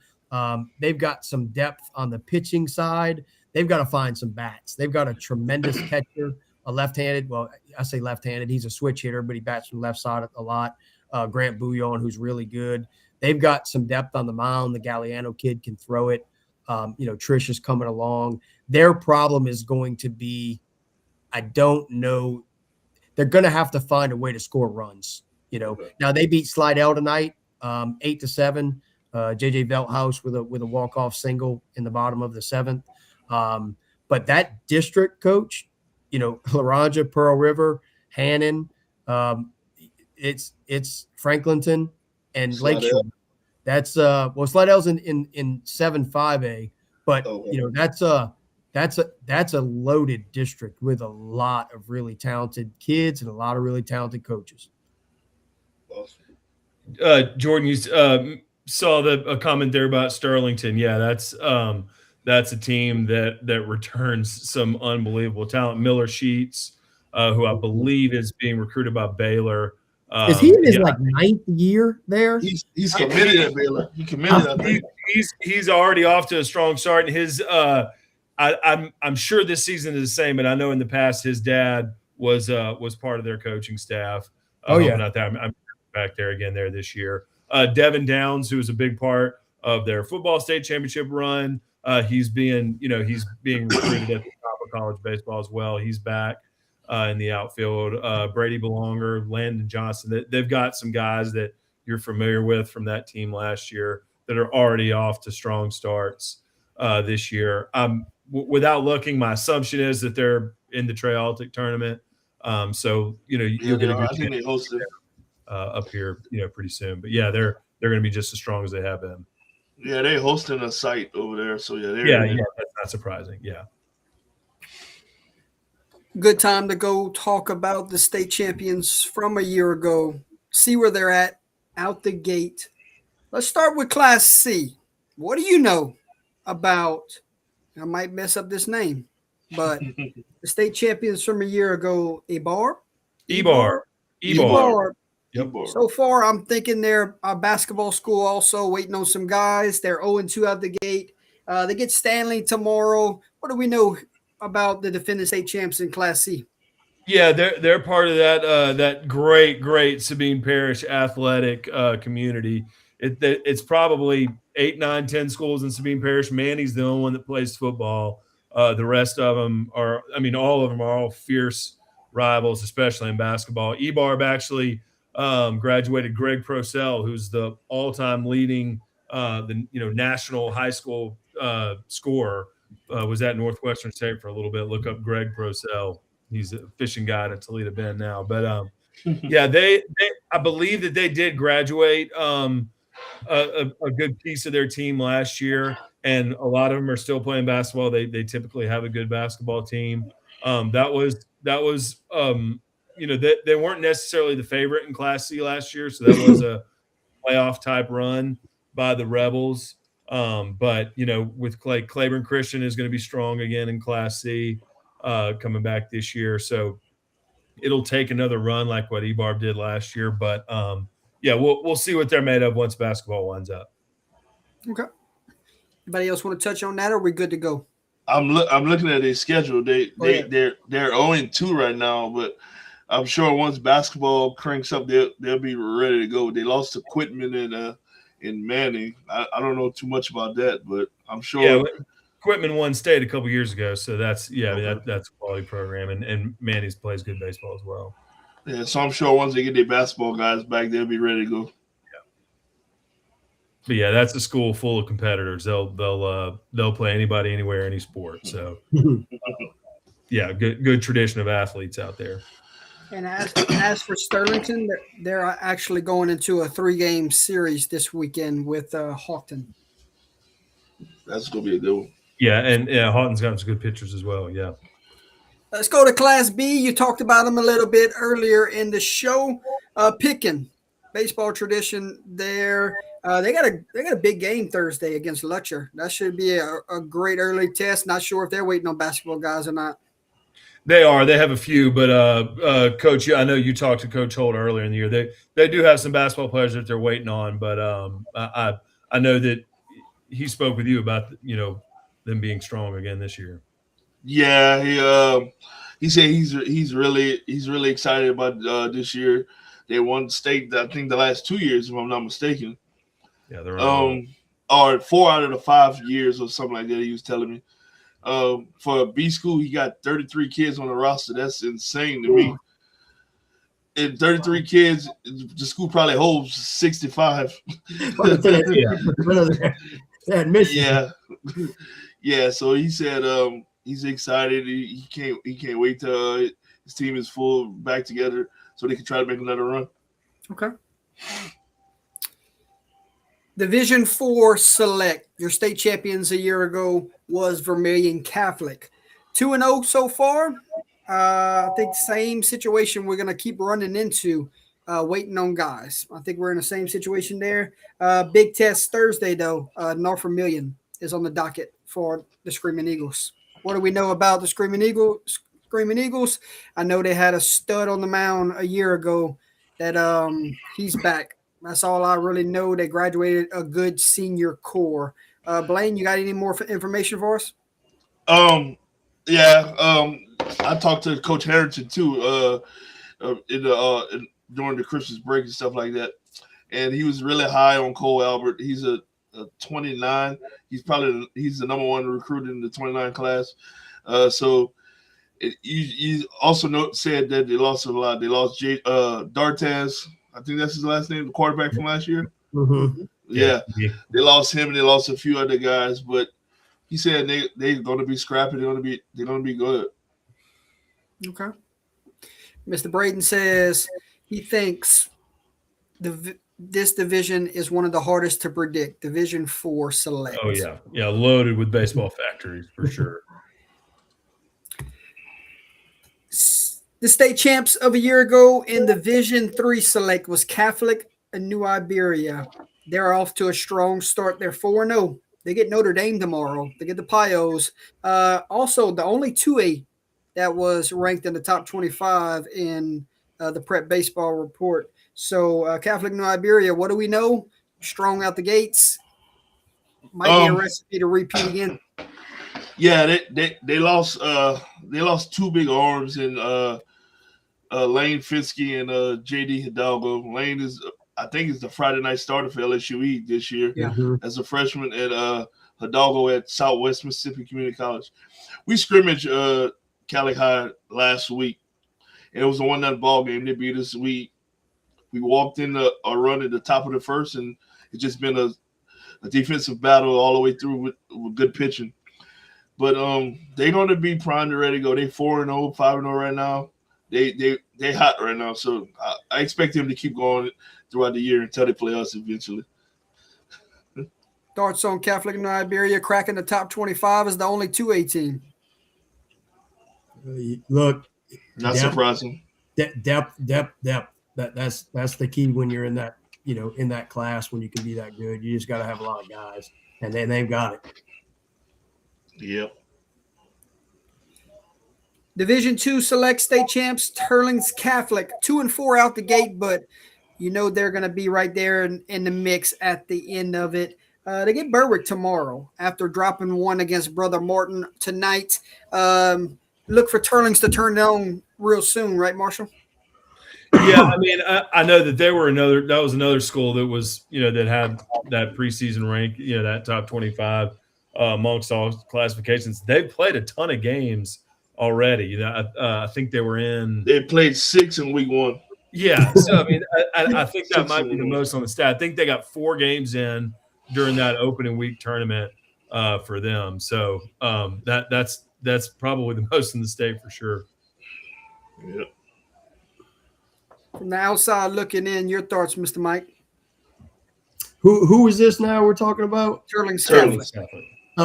They've got some depth on the pitching side. They've got to find some bats. They've got a tremendous catcher, a left-handed. Well, I say left-handed. He's a switch hitter, but he bats from the left side a lot. Grant Bouillon, who's really good. They've got some depth on the mound. The Galliano kid can throw it. Trish is coming along. Their problem is going to be, I don't know. They're going to have to find a way to score runs. Now they beat Slidell tonight, 8-7. JJ Velthouse with a walk-off single in the bottom of the 7th. But that district coach, LaRanja, Pearl River, Hannon, it's Franklinton and Slidell. Lakeshore. That's Slidell's in 7-5A, but that's a loaded district with a lot of really talented kids and a lot of really talented coaches. Jordan, you saw a comment there about Sterlington. Yeah, that's a team that returns some unbelievable talent. Miller Sheets, who I believe is being recruited by Baylor. Is he in his like 9th year there? He's committed at Baylor. He committed. I think he's already off to a strong start. And his I'm sure this season is the same, but I know in the past his dad was part of their coaching staff. Not that I'm back there again there this year. Devin Downs, who was a big part of their football state championship run. He's being recruited at the top of college baseball as well. He's back in the outfield. Brady Belonger, Landon Johnson. They've got some guys that you're familiar with from that team last year that are already off to strong starts this year. Without looking, my assumption is that they're in the Trialtic tournament. So you'll get a good chance. They hosted up here, pretty soon. But yeah, they're going to be just as strong as they have been. Yeah, they're hosting a site over there. So yeah, that's not surprising. Yeah. Good time to go talk about the state champions from a year ago. See where they're at out the gate. Let's start with Class C. What do you know about? I might mess up this name, but the state champions from a year ago, Ebar. Yep. So far, I'm thinking they're a basketball school also, waiting on some guys. They're 0-2 out the gate. They get Stanley tomorrow. What do we know about the defending state champs in Class C? Yeah, they're part of that great Sabine Parish athletic community. It's probably 8, 9, 10 schools in Sabine Parish. Manny's the only one that plays football. The rest of them all of them are all fierce rivals, especially in basketball. Ebarb actually graduated Greg Prosell, who's the all-time leading national high school scorer. Was at Northwestern State for a little bit. Look up Greg Prosell. He's a fishing guide at Toledo Bend now. But yeah, they I believe that they did graduate a good piece of their team last year, and a lot of them are still playing basketball. They typically have a good basketball team. That was they weren't necessarily the favorite in Class C last year, so that was a playoff type run by the Rebels. But with Claiborne Christian is going to be strong again in Class C coming back this year. So it'll take another run like what Ebarb did last year. But yeah, we'll see what they're made of once basketball winds up. Okay. Anybody else want to touch on that, or are we good to go? I'm looking at their schedule. They're 0-2 right now, but I'm sure once basketball cranks up, they'll be ready to go. They lost to Quitman in Manning. I don't know too much about that, but I'm sure. Yeah, Quitman won state a couple years ago, so that's that's a quality program, and Manning plays good baseball as well. Yeah, so I'm sure once they get their basketball guys back, they'll be ready to go. Yeah, but yeah, that's a school full of competitors. They'll play anybody, anywhere, any sport. So yeah, good tradition of athletes out there. And as for Sterlington, they're actually going into a 3-game series this weekend with Houghton. That's going to be a good one. Yeah, and Houghton's got some good pitchers as well. Yeah. Let's go to Class B. You talked about them a little bit earlier in the show. Picking baseball tradition there. They got a big game Thursday against Lutcher. That should be a great early test. Not sure if they're waiting on basketball guys or not. They are. They have a few, but Coach, I know you talked to Coach Holt earlier in the year. They do have some basketball players that they're waiting on, but I know that he spoke with you about them being strong again this year. Yeah, he said he's really excited about this year. They won state, I think, the last 2 years, if I'm not mistaken. Yeah, they're or 4 out of the 5 years or something like that. He was telling me. For a B school, he got 33 kids on the roster. That's insane to me. And 33 kids, the school probably holds 65. Yeah. So he said he's excited. He can't wait till his team is full back together so they can try to make another run. Okay. Division 4 Select. Your state champions a year ago was Vermilion Catholic. 2-0 so far. I think same situation we're going to keep running into waiting on guys. I think we're in the same situation there. Big test Thursday, though. North Vermilion is on the docket for the Screaming Eagles. What do we know about the Screaming Eagles? Screaming Eagles. I know they had a stud on the mound a year ago. That he's back. That's all I really know. They graduated a good senior core. Blaine, you got any more information for us? Yeah. I talked to Coach Harrington too. During the Christmas break and stuff like that, and he was really high on Cole Albert. He's a 29. He's the number one recruit in the 29 class. You also said that they lost a lot. They lost Dartez. I think that's his last name, the quarterback from last year. Mm-hmm. Yeah, they lost him and they lost a few other guys, but he said they're going to be scrappy. They're going to be good. Okay. Mr. Braden says he thinks this division is one of the hardest to predict. Division 4 select. Oh yeah, loaded with baseball factories for sure. The state champs of a year ago in Division 3 select was Catholic and New Iberia. They're off to a strong start. They're 4-0. They get Notre Dame tomorrow. They get the Pios. Also, the only 2A that was ranked in the top 25 in the Prep Baseball Report. So Catholic New Iberia, what do we know? Strong out the gates. Might be a recipe to repeat again. Yeah, they lost two big arms in Lane Finsky and JD Hidalgo. Lane I think is the Friday night starter for LSUE this year as a freshman, and Hidalgo at Southwest Mississippi Community College. We scrimmaged Cali High last week, and it was a 1-0 ball game. They beat us. We walked in a run at the top of the first, and it's just been a defensive battle all the way through with good pitching. But they're going to be primed and ready to go. They 4-0, 5-0 right now. They hot right now, so I expect them to keep going throughout the year until they play us eventually. Thoughts on Catholic New Iberia cracking the top 25 as the only 2A team? Look, not surprising. Depth. That's the key when you're in that in that class when you can be that good. You just got to have a lot of guys, and they've got it. Yep. Division 2 select state champs, Turling's Catholic, 2-4 out the gate, but they're going to be right there in the mix at the end of it. They get Berwick tomorrow after dropping one against Brother Martin tonight. Look for Turling's to turn it on real soon, right, Marshall? Yeah, I mean, I know that that was another school that was, that had that preseason rank, that top 25 amongst all classifications. They've played a ton of games already. I think they played 6 in week 1. Yeah, so I mean, I think that might be the most on the stat. I think they got 4 games in during that opening week tournament for them. So that's probably the most in the state for sure. Yep. From the outside looking in, your thoughts, Mr. Mike? Who is this now we're talking about? Turling's Catholic.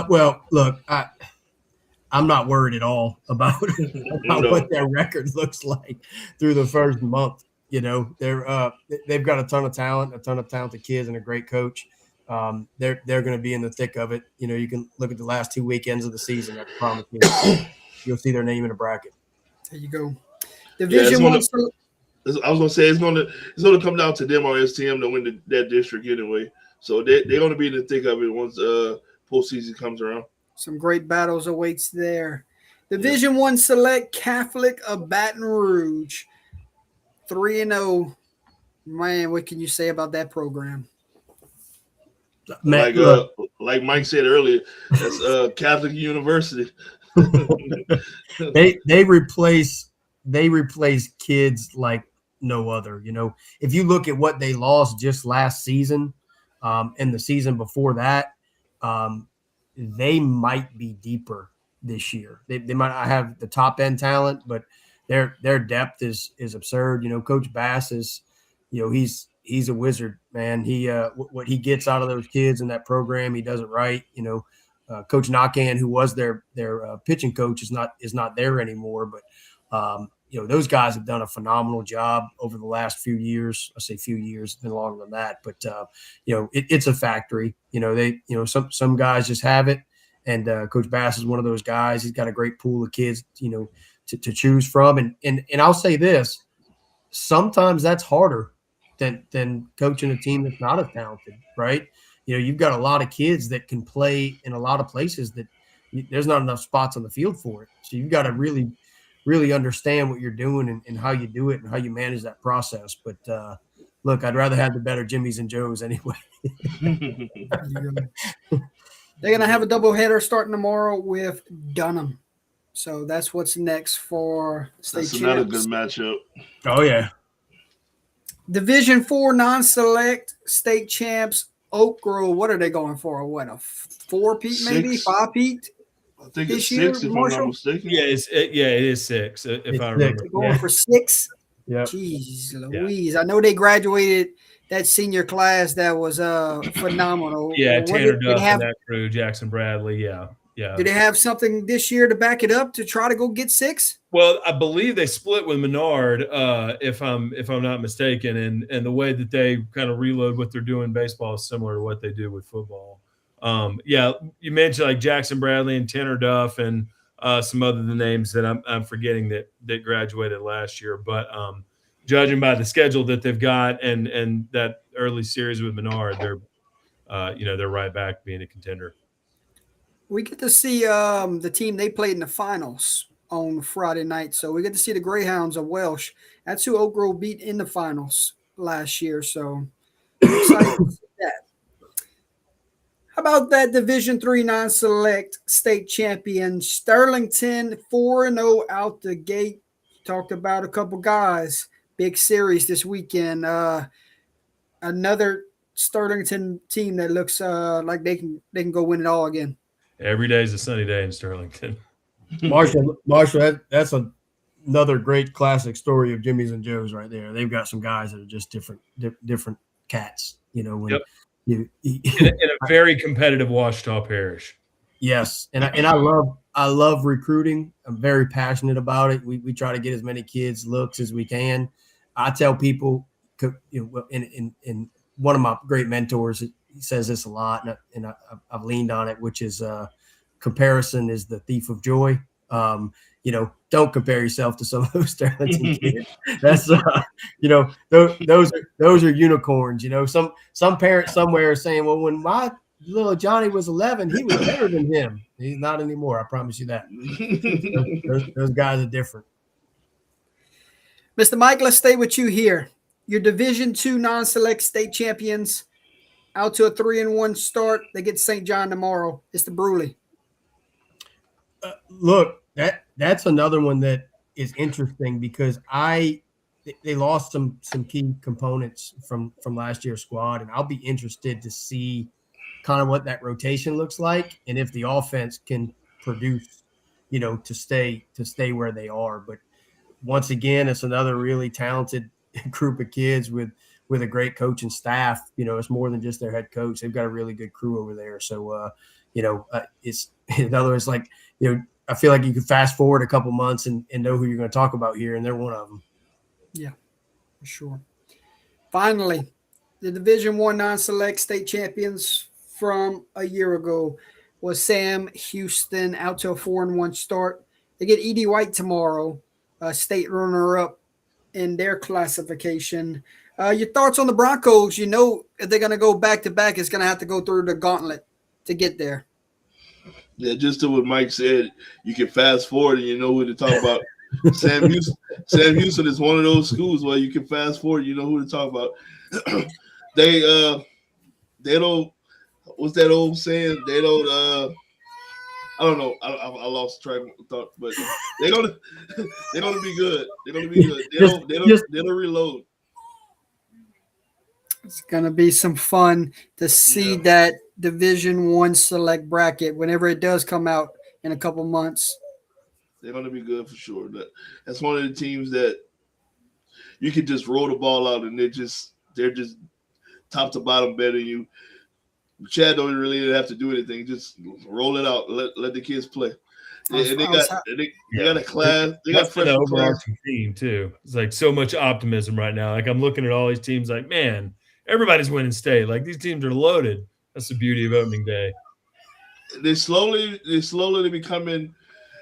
Well, look, I'm not worried at all about what their record looks like through the first month. They've got a ton of talent, a ton of talented kids, and a great coach. They're going to be in the thick of it. You can look at the last 2 weekends of the season. I promise you, you'll see their name in a bracket. There you go. Division 1. I was going to say it's going to come down to them or STM to win that district anyway. So they're going to be in the thick of it once postseason comes around. Some great battles awaits there. Division 1 select Catholic of Baton Rouge, 3-0. Man, what can you say about that program? Like Mike said earlier, that's Catholic University. They replace kids like no other. If you look at what they lost just last season, and the season before that, they might be deeper this year. They might not have the top end talent, but their depth is absurd. Coach Bass is, he's a wizard, man. He what he gets out of those kids in that program, he does it right. Coach Nakan, who was their pitching coach, is not there anymore. But those guys have done a phenomenal job over the last few years. I say few years, it's been longer than that, but it's a factory. Some guys just have it, and Coach Bass is one of those guys. He's got a great pool of kids, to choose from, and I'll say this: sometimes that's harder than coaching a team that's not as talented, right? You've got a lot of kids that can play in a lot of places that there's not enough spots on the field for it. So you've got to really, really understand what you're doing and how you do it and how you manage that process. But look, I'd rather have the better Jimmys and Joes anyway. They're going to have a doubleheader starting tomorrow with Dunham. So that's what's next for state champs. That's another good matchup. Oh, yeah. Division 4 non-select state champs, Oak Grove. What are they going for? What, a 4-peat maybe? 5-peat? I think this it's year, 6 if Marshall? I'm not mistaken. Yeah, it is 6 if I remember. They're going for 6? Yeah. Jeez Louise. I know they graduated that senior class that was phenomenal. Yeah, What Tanner did Duff have, and that crew, Jackson Bradley. Yeah. do they have something this year to back it up to try to go get 6? Well, I believe they split with Menard, if I'm not mistaken, and the way that they kind of reload what they're doing in baseball is similar to what they do with football. You mentioned like Jackson Bradley and Tanner Duff and some other names that I'm forgetting that graduated last year, but judging by the schedule that they've got and that early series with Menard, they're right back being a contender. We get to see the team they played in the finals on Friday night. So we get to see the Greyhounds of Welsh. That's who Oak Grove beat in the finals last year. So excited to see that. How about that Division 3 non-select state champion Sterlington 4-0 out the gate? Talked about a couple guys. Big series this weekend. Another Sterlington team that looks like they can go win it all again. Every day is a sunny day in Sterlington. Marshall, that's another great classic story of Jimmy's and Joe's right there. They've got some guys that are just different cats, when yep. in a very competitive Ouachita parish. Yes, and I love recruiting. I'm very passionate about it. We try to get as many kids looks as we can. I tell people, and one of my great mentors, he says this a lot, and I've leaned on it, which is comparison is the thief of joy. Don't compare yourself to some of those Sterlington kids. That's those are unicorns. Some parents somewhere are saying, well, when my little Johnny was 11, he was better than him. He's not anymore. I promise you that. Those guys are different. Mr. Mike, let's stay with you here. Your Division 2 non-select state champions out to a 3-1 start. They get St. John tomorrow. It's the Bruley. Look, that's another one that is interesting because they lost some key components from last year's squad, and I'll be interested to see kind of what that rotation looks like and if the offense can produce, to stay where they are. But once again, it's another really talented group of kids with a great coaching staff. It's more than just their head coach. They've got a really good crew over there. So, it's in other words, like, I feel like you could fast forward a couple months and know who you're going to talk about here, and they're one of them. Yeah, for sure. Finally, the Division 1 non-select state champions from a year ago was Sam Houston out to a 4-1 start. They get Edie White tomorrow, state runner-up in their classification. Your thoughts on the Broncos? If they're going to go back-to-back, it's going to have to go through the gauntlet to get there. Yeah, just to what Mike said, you can fast forward and you know who to talk about. Sam Houston is one of those schools where you can fast forward, you know who to talk about. They don't. What's that old saying? They don't. I don't know. I lost track of thought, but they're gonna be good. They're gonna be good. They don't reload. It's gonna be some fun to see that Division 1 select bracket whenever it does come out in a couple months. They're gonna be good for sure. That's one of the teams that you can just roll the ball out and they're just top to bottom better than you. Chad don't really have to do anything. Just roll it out. Let the kids play. They got a class. They got the freshman class. overarching theme too. It's like so much optimism right now. Like I'm looking at all these teams, like man, everybody's winning state. Like these teams are loaded. That's the beauty of opening day. They're slowly becoming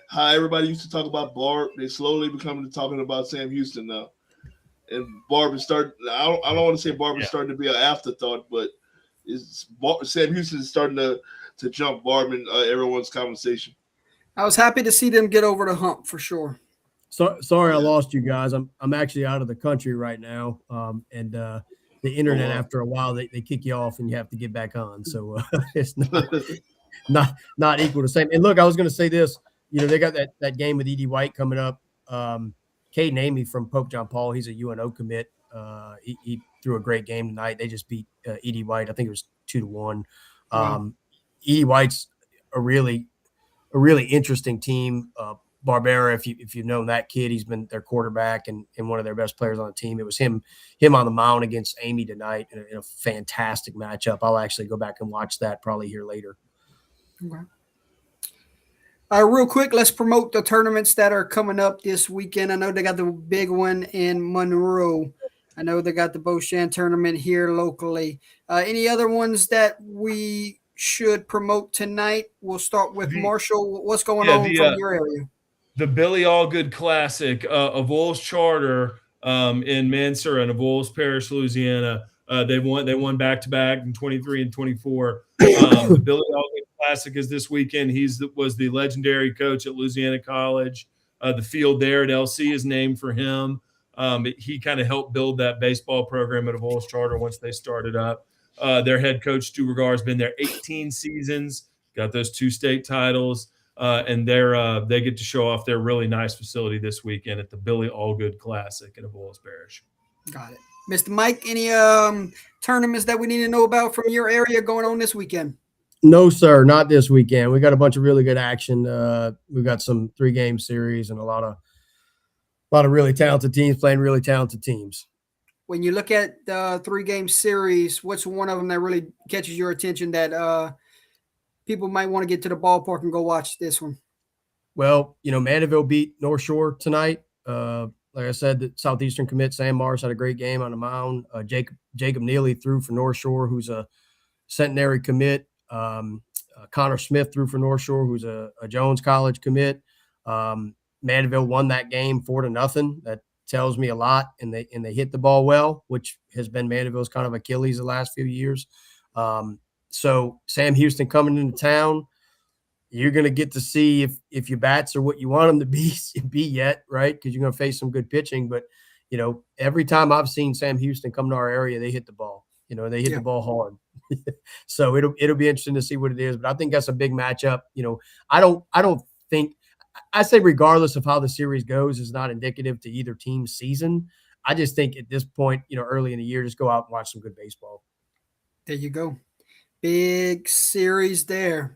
how everybody used to talk about Barb. They're slowly becoming talking about Sam Houston now. And Barb is starting. I don't want to say Barb is starting to be an afterthought, but Sam Houston is starting to jump Barb in everyone's conversation. I was happy to see them get over the hump for sure. So sorry I lost you guys. I'm actually out of the country right now, and the internet after a while they kick you off and you have to get back on. So it's not equal to same. And look, I was going to say this. They got that game with Edie White coming up. Caden Amy from Pope John Paul, he's a UNO commit. He threw a great game tonight. They just beat Edie White. I think it was 2-1. Edie White's a really interesting team. Barbera, if you've known that kid, he's been their quarterback and one of their best players on the team. It was him on the mound against Amy tonight in a fantastic matchup. I'll actually go back and watch that probably here later. Okay. Real quick, let's promote the tournaments that are coming up this weekend. I know they got the big one in Monroe. I know they got the Beauchamp tournament here locally. Any other ones that we should promote tonight? We'll start with Marshall. What's going on from your area? The Billy Allgood Classic of Wolves Charter in Mansura and Wolves Parish, Louisiana. They won back-to-back in 23 and 24. The Billy Allgood Classic is this weekend. Was the legendary coach at Louisiana College. The field there at LC is named for him. He kind of helped build that baseball program at Wolves Charter once they started up. Their head coach, Stu Regar's, been there 18 seasons, got those 2 state titles, and they get to show off their really nice facility this weekend at the Billy Allgood Classic in Wolves Parish. Got it. Mr. Mike, any tournaments that we need to know about from your area going on this weekend? No, sir, not this weekend. We got a bunch of really good action. We've got some 3-game series and a lot of really talented teams playing really talented teams. When you look at the 3-game series, what's one of them that really catches your attention that people might want to get to the ballpark and go watch this one? Well, Mandeville beat North Shore tonight. Like I said, the Southeastern commit Sam Mars had a great game on the mound. Jacob Neely threw for North Shore, who's a Centenary commit. Connor Smith threw for North Shore, who's a Jones College commit. Mandeville won that game 4-0. That tells me a lot, and they hit the ball well, which has been Mandeville's kind of Achilles the last few years. So Sam Houston coming into town, you're going to get to see if your bats are what you want them to be yet, right? Because you're going to face some good pitching. But, every time I've seen Sam Houston come to our area, they hit the ball. They hit the ball hard. So it'll be interesting to see what it is. But I think that's a big matchup. I don't think – I say regardless of how the series goes is not indicative to either team's season. I just think at this point, early in the year, just go out and watch some good baseball. There you go. Big series there.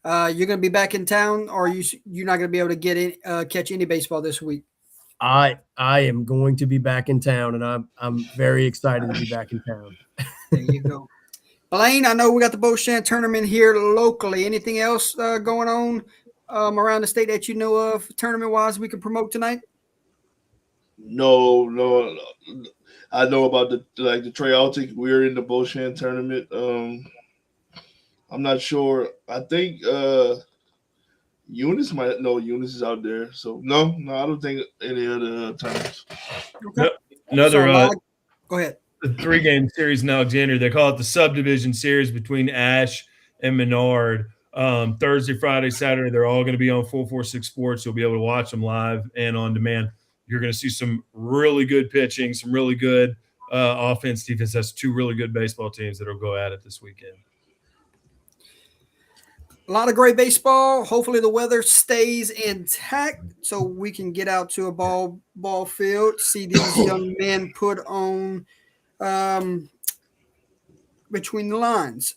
You're going to be back in town, or you're not going to be able to catch any baseball this week? I am going to be back in town, and I'm very excited to be back in town. There you go. Blaine, I know we got the Beauchamp tournament here locally. Anything else going on around the state that you know of tournament-wise we can promote tonight? No. I know about the Trialtic. We're in the Beauchamp tournament. I'm not sure. I think Eunice is out there. So no, I don't think any other times. Okay. Go ahead. The 3-game series in Alexandria. They call it the subdivision series between Ash and Menard. Thursday, Friday, Saturday, they're all going to be on 446 Sports. You'll be able to watch them live and on demand. You're going to see some really good pitching, some really good offense, defense. That's 2 really good baseball teams that will go at it this weekend. A lot of great baseball. Hopefully the weather stays intact so we can get out to a ball field, see these young men put on between the lines.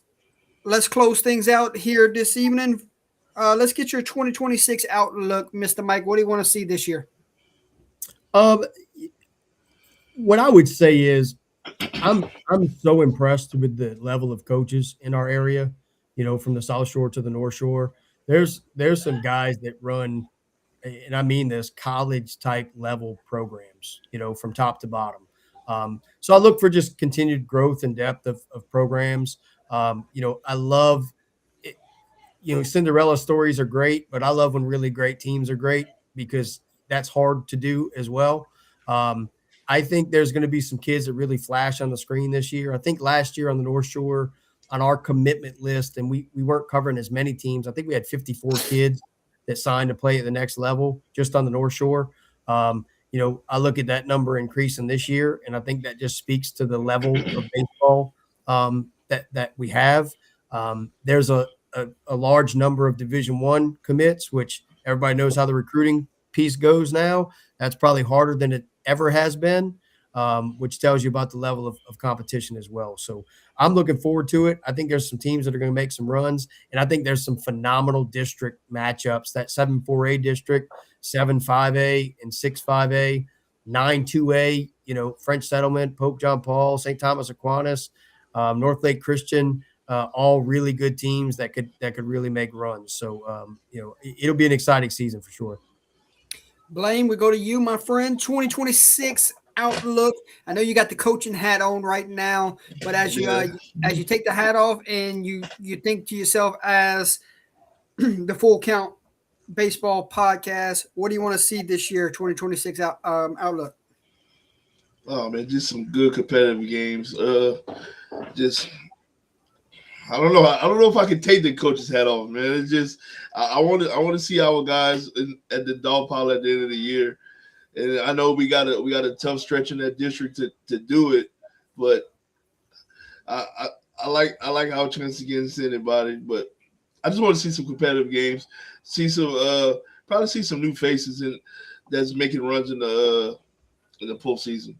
Let's close things out here this evening. Let's get your 2026 outlook, Mr. Mike. What do you want to see this year? What I would say is I'm so impressed with the level of coaches in our area, from the South Shore to the North Shore. there's some guys that run, and I mean this, college type level programs, from top to bottom. So I look for just continued growth and depth of programs. I love it. Cinderella stories are great, but I love when really great teams are great because that's hard to do as well. Um, I think there's going to be some kids that really flash on the screen this year. I think last year on the North Shore, on our commitment list, and we weren't covering as many teams. I think we had 54 kids that signed to play at the next level just on the North Shore. I look at that number increasing this year, and I think that just speaks to the level of baseball that we have. There's a large number of Division I commits, which everybody knows how the recruiting piece goes now. That's probably harder than it ever has been, which tells you about the level of competition as well. So I'm looking forward to it. I think there's some teams that are going to make some runs, and I think there's some phenomenal district matchups. That 7-4A district, 7-5A and 6-5A, 9-2A, French Settlement, Pope John Paul, St. Thomas Aquinas, North Lake Christian, all really good teams that could really make runs. So, it'll be an exciting season for sure. Blaine, we go to you, my friend. 2026 outlook. I know you got the coaching hat on right now, but as you take the hat off and you think to yourself as the Full Count Baseball podcast, what do you want to see this year, 2026 outlook? Oh man, just some good competitive games. I don't know. I don't know if I can take the coach's hat off, man. It's just I want to see our guys at the dog pile at the end of the year. And I know we got a tough stretch in that district to do it, but I like our chance against anybody. But I just want to see some competitive games, see some probably see some new faces that's making runs in the postseason.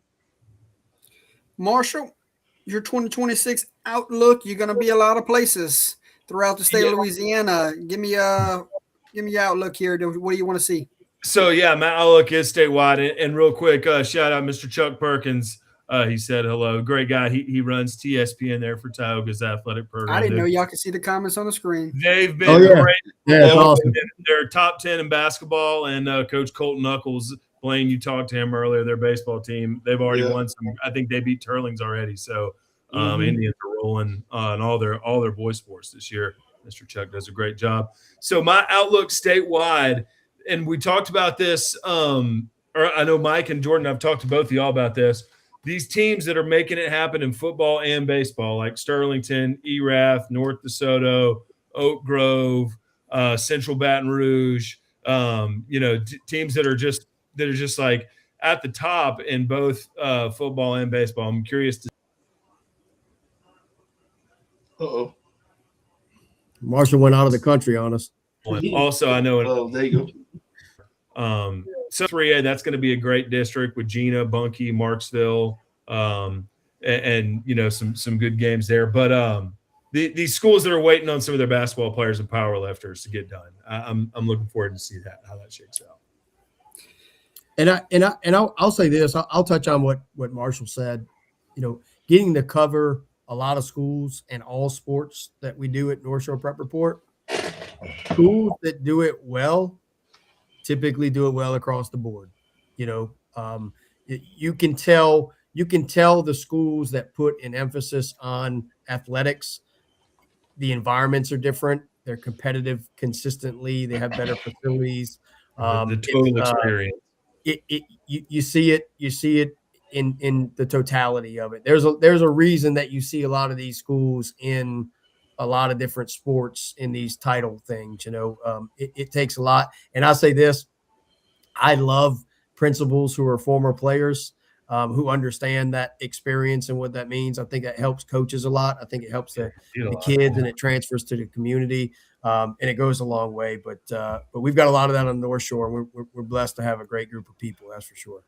Marshall, your 2026 outlook. You're going to be a lot of places throughout the state of Louisiana. Give me your outlook here. What do you want to see? So yeah, my outlook is statewide. And real quick, shout out Mr. Chuck Perkins. He said hello. Great guy. He runs TSPN there for Tioga's athletic program. I didn't know y'all could see the comments on the screen. They've been great. Yeah, that's awesome. They're top 10 in basketball, and Coach Colton Knuckles, Blaine, you talked to him earlier, their baseball team. They've already won some. I think they beat Turlings already. So Indians are rolling on all their boys sports this year. Mr. Chuck does a great job. So my outlook statewide, and we talked about this, or I know Mike and Jordan, I've talked to both of y'all about this. These teams that are making it happen in football and baseball, like Sterlington, Erath, North DeSoto, Oak Grove, Central Baton Rouge, teams that are just like at the top in both football and baseball. I'm curious to. Marshall went out of the country on us. Also, I know. Oh, there you go. So 3A, that's going to be a great district with Gina, Bunkie, Marksville, and some good games there. But these schools that are waiting on some of their basketball players and power lifters to get done, I'm looking forward to see how that shakes out. And I'll say this. I'll touch on what Marshall said. Getting to cover a lot of schools and all sports that we do at North Shore Prep Report. Schools that do it well typically do it well across the board. You can tell the schools that put an emphasis on athletics. The environments are different. They're competitive consistently. They have better facilities. The total experience. You see it in the totality of it. There's a reason that you see a lot of these schools in a lot of different sports in these title things. It takes a lot. And I say this, I love principals who are former players, who understand that experience and what that means. I think that helps coaches a lot. I think it helps the kids, and it transfers to the community, and it goes a long way. But we've got a lot of that on the North Shore, and we're blessed to have a great group of people. That's for sure.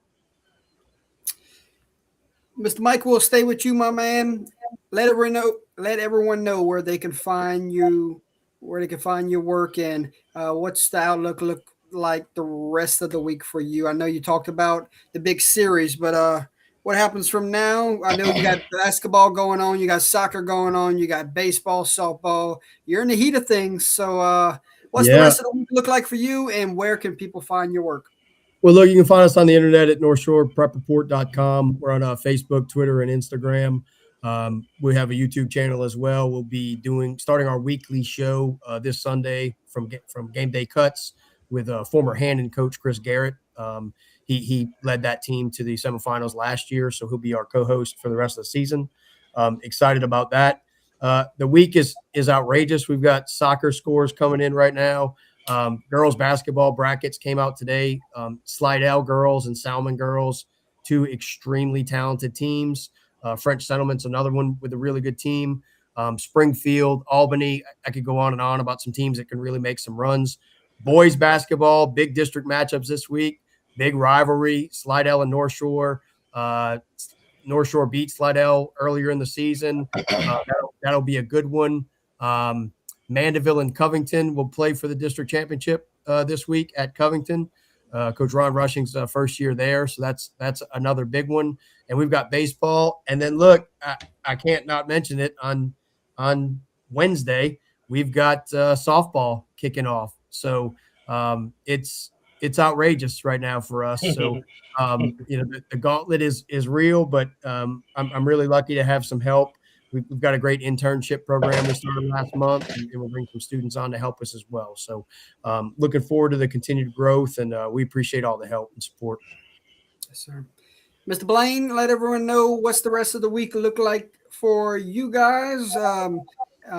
Mr. Mike, we'll stay with you, my man. Let everyone know where they can find you, where they can find your work, and what's the outlook look like the rest of the week for you. I know you talked about the big series, but what happens from now? I know you got basketball going on, you got soccer going on, you got baseball, softball. You're in the heat of things. So What's the rest of the week look like for you, and where can people find your work? Well, look, you can find us on the internet at northshoreprepreport.com. We're on Facebook, Twitter, and Instagram. We have a YouTube channel as well. We'll be starting our weekly show this Sunday from Game Day Cuts with former Handon coach Chris Garrett. He led that team to the semifinals last year, so he'll be our co-host for the rest of the season. Excited about that. The week is outrageous. We've got soccer scores coming in right now. Girls basketball brackets came out today. Slidell girls and Salmon girls, two extremely talented teams. French Settlement's another one with a really good team. Springfield, Albany. I could go on and on about some teams that can really make some runs. Boys basketball, big district matchups this week. Big rivalry, Slidell and North Shore. North Shore beat Slidell earlier in the season. That'll be a good one. Mandeville and Covington will play for the district championship this week at Covington. Coach Ron Rushing's first year there, so that's another big one. And we've got baseball. And then look, I can't not mention it on Wednesday. We've got softball kicking off. So it's outrageous right now for us. So the gauntlet is real, but I'm really lucky to have some help. We've got a great internship program we started last month, and we'll bring some students on to help us as well. So looking forward to the continued growth, and we appreciate all the help and support. Yes, sir. Mr. Blaine, let everyone know what's the rest of the week look like for you guys. I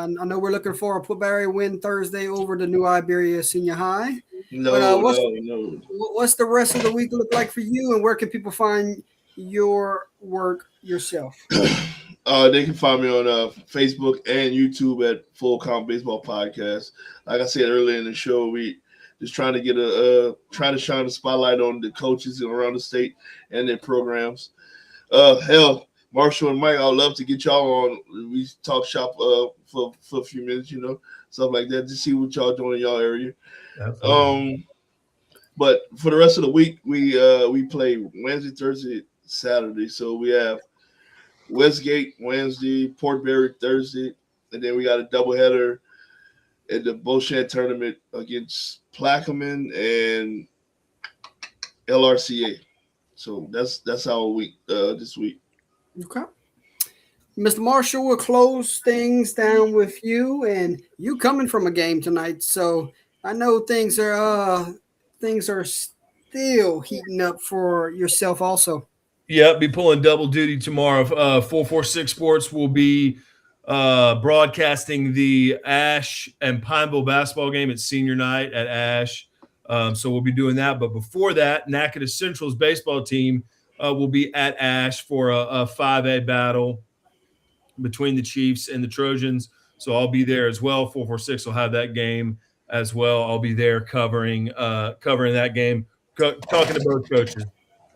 know we're looking for a Pillsbury win Thursday over the New Iberia Senior High. No. What's the rest of the week look like for you, and where can people find your work yourself? They can find me on Facebook and YouTube at Full Count Baseball Podcast. Like I said earlier in the show, we just trying to get trying to shine a spotlight on the coaches around the state and their programs. Hell, Marshall and Mike, I'd love to get y'all on. We talk shop for a few minutes, stuff like that, to see what y'all doing in y'all area. Absolutely. But for the rest of the week, we play Wednesday, Thursday, Saturday. So we have Westgate Wednesday, Port Barry Thursday, and then we got a doubleheader at the Beauchamp tournament against Plaquemine and LRCA. So that's our week this week. Okay. Mr. Marshall, will close things down with you, and you coming from a game tonight, so I know things are still heating up for yourself also. Yeah, be pulling double duty tomorrow. 446 Sports will be broadcasting the Ash and Pineville basketball game at senior night at Ash. So we'll be doing that. But before that, Natchitoches Central's baseball team will be at Ash for a 5A battle between the Chiefs and the Trojans. So I'll be there as well. 446 will have that game as well. I'll be there covering that game, talking to both coaches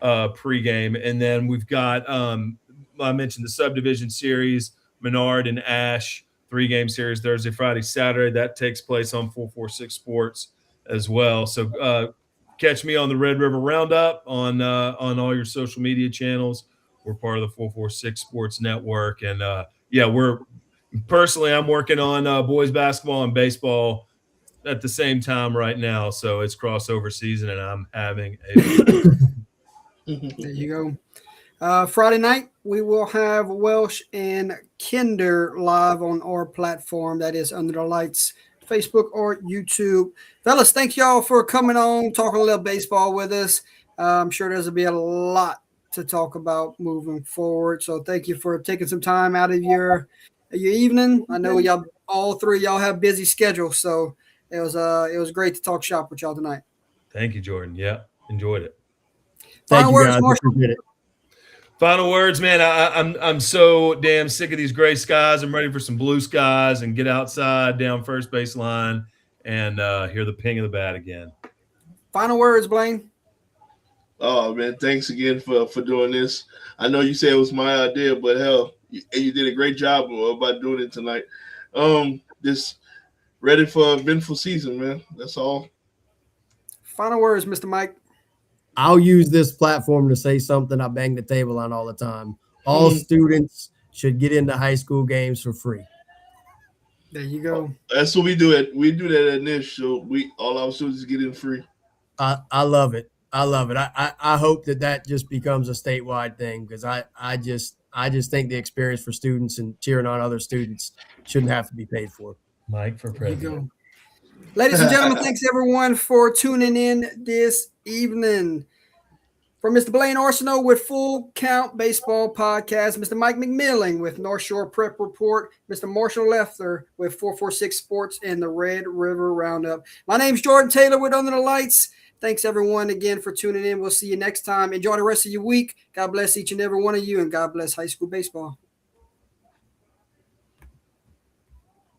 pregame. And then we've got I mentioned the subdivision series, Menard and Ash 3-game series Thursday, Friday, Saturday. That takes place on 446 Sports as well. So catch me on the Red River Roundup on all your social media channels. We're part of the 446 Sports Network, and I'm working on boys basketball and baseball at the same time right now. So it's crossover season, and I'm having a There you go. Friday night, we will have Welsh and Kinder live on our platform. That is Under the Lights, Facebook or YouTube. Fellas, thank y'all for coming on, talking a little baseball with us. I'm sure there's going to be a lot to talk about moving forward. So thank you for taking some time out of your evening. I know y'all, all three of y'all have busy schedules, so it was great to talk shop with y'all tonight. Thank you, Jordan. Yeah, enjoyed it. Final words, Marshall. Final words, man. I'm so damn sick of these gray skies. I'm ready for some blue skies and get outside down first base line and hear the ping of the bat again. Final words, Blaine. Oh man, thanks again for doing this. I know you said it was my idea, but hell, you did a great job about doing it tonight. Just ready for an eventful season, man. That's all. Final words, Mr. Mike. I'll use this platform to say something I bang the table on all the time. All students should get into high school games for free. There you go. That's what we do. We do that at Nish. So all our students get in free. I love it. I love it. I hope that just becomes a statewide thing, because I just think the experience for students and cheering on other students shouldn't have to be paid for. Mike for There you president. go. Ladies and gentlemen, thanks everyone for tuning in this evening. For Mr. Blaine Arsenault with Full Count Baseball Podcast, Mr. Mike McMillan with North Shore Prep Report, Mr. Marshall Leffler with 446 Sports and the Red River Roundup. My name's Jordan Taylor with Under the Lights. Thanks everyone again for tuning in. We'll see you next time. Enjoy the rest of your week. God bless each and every one of you, and God bless high school baseball.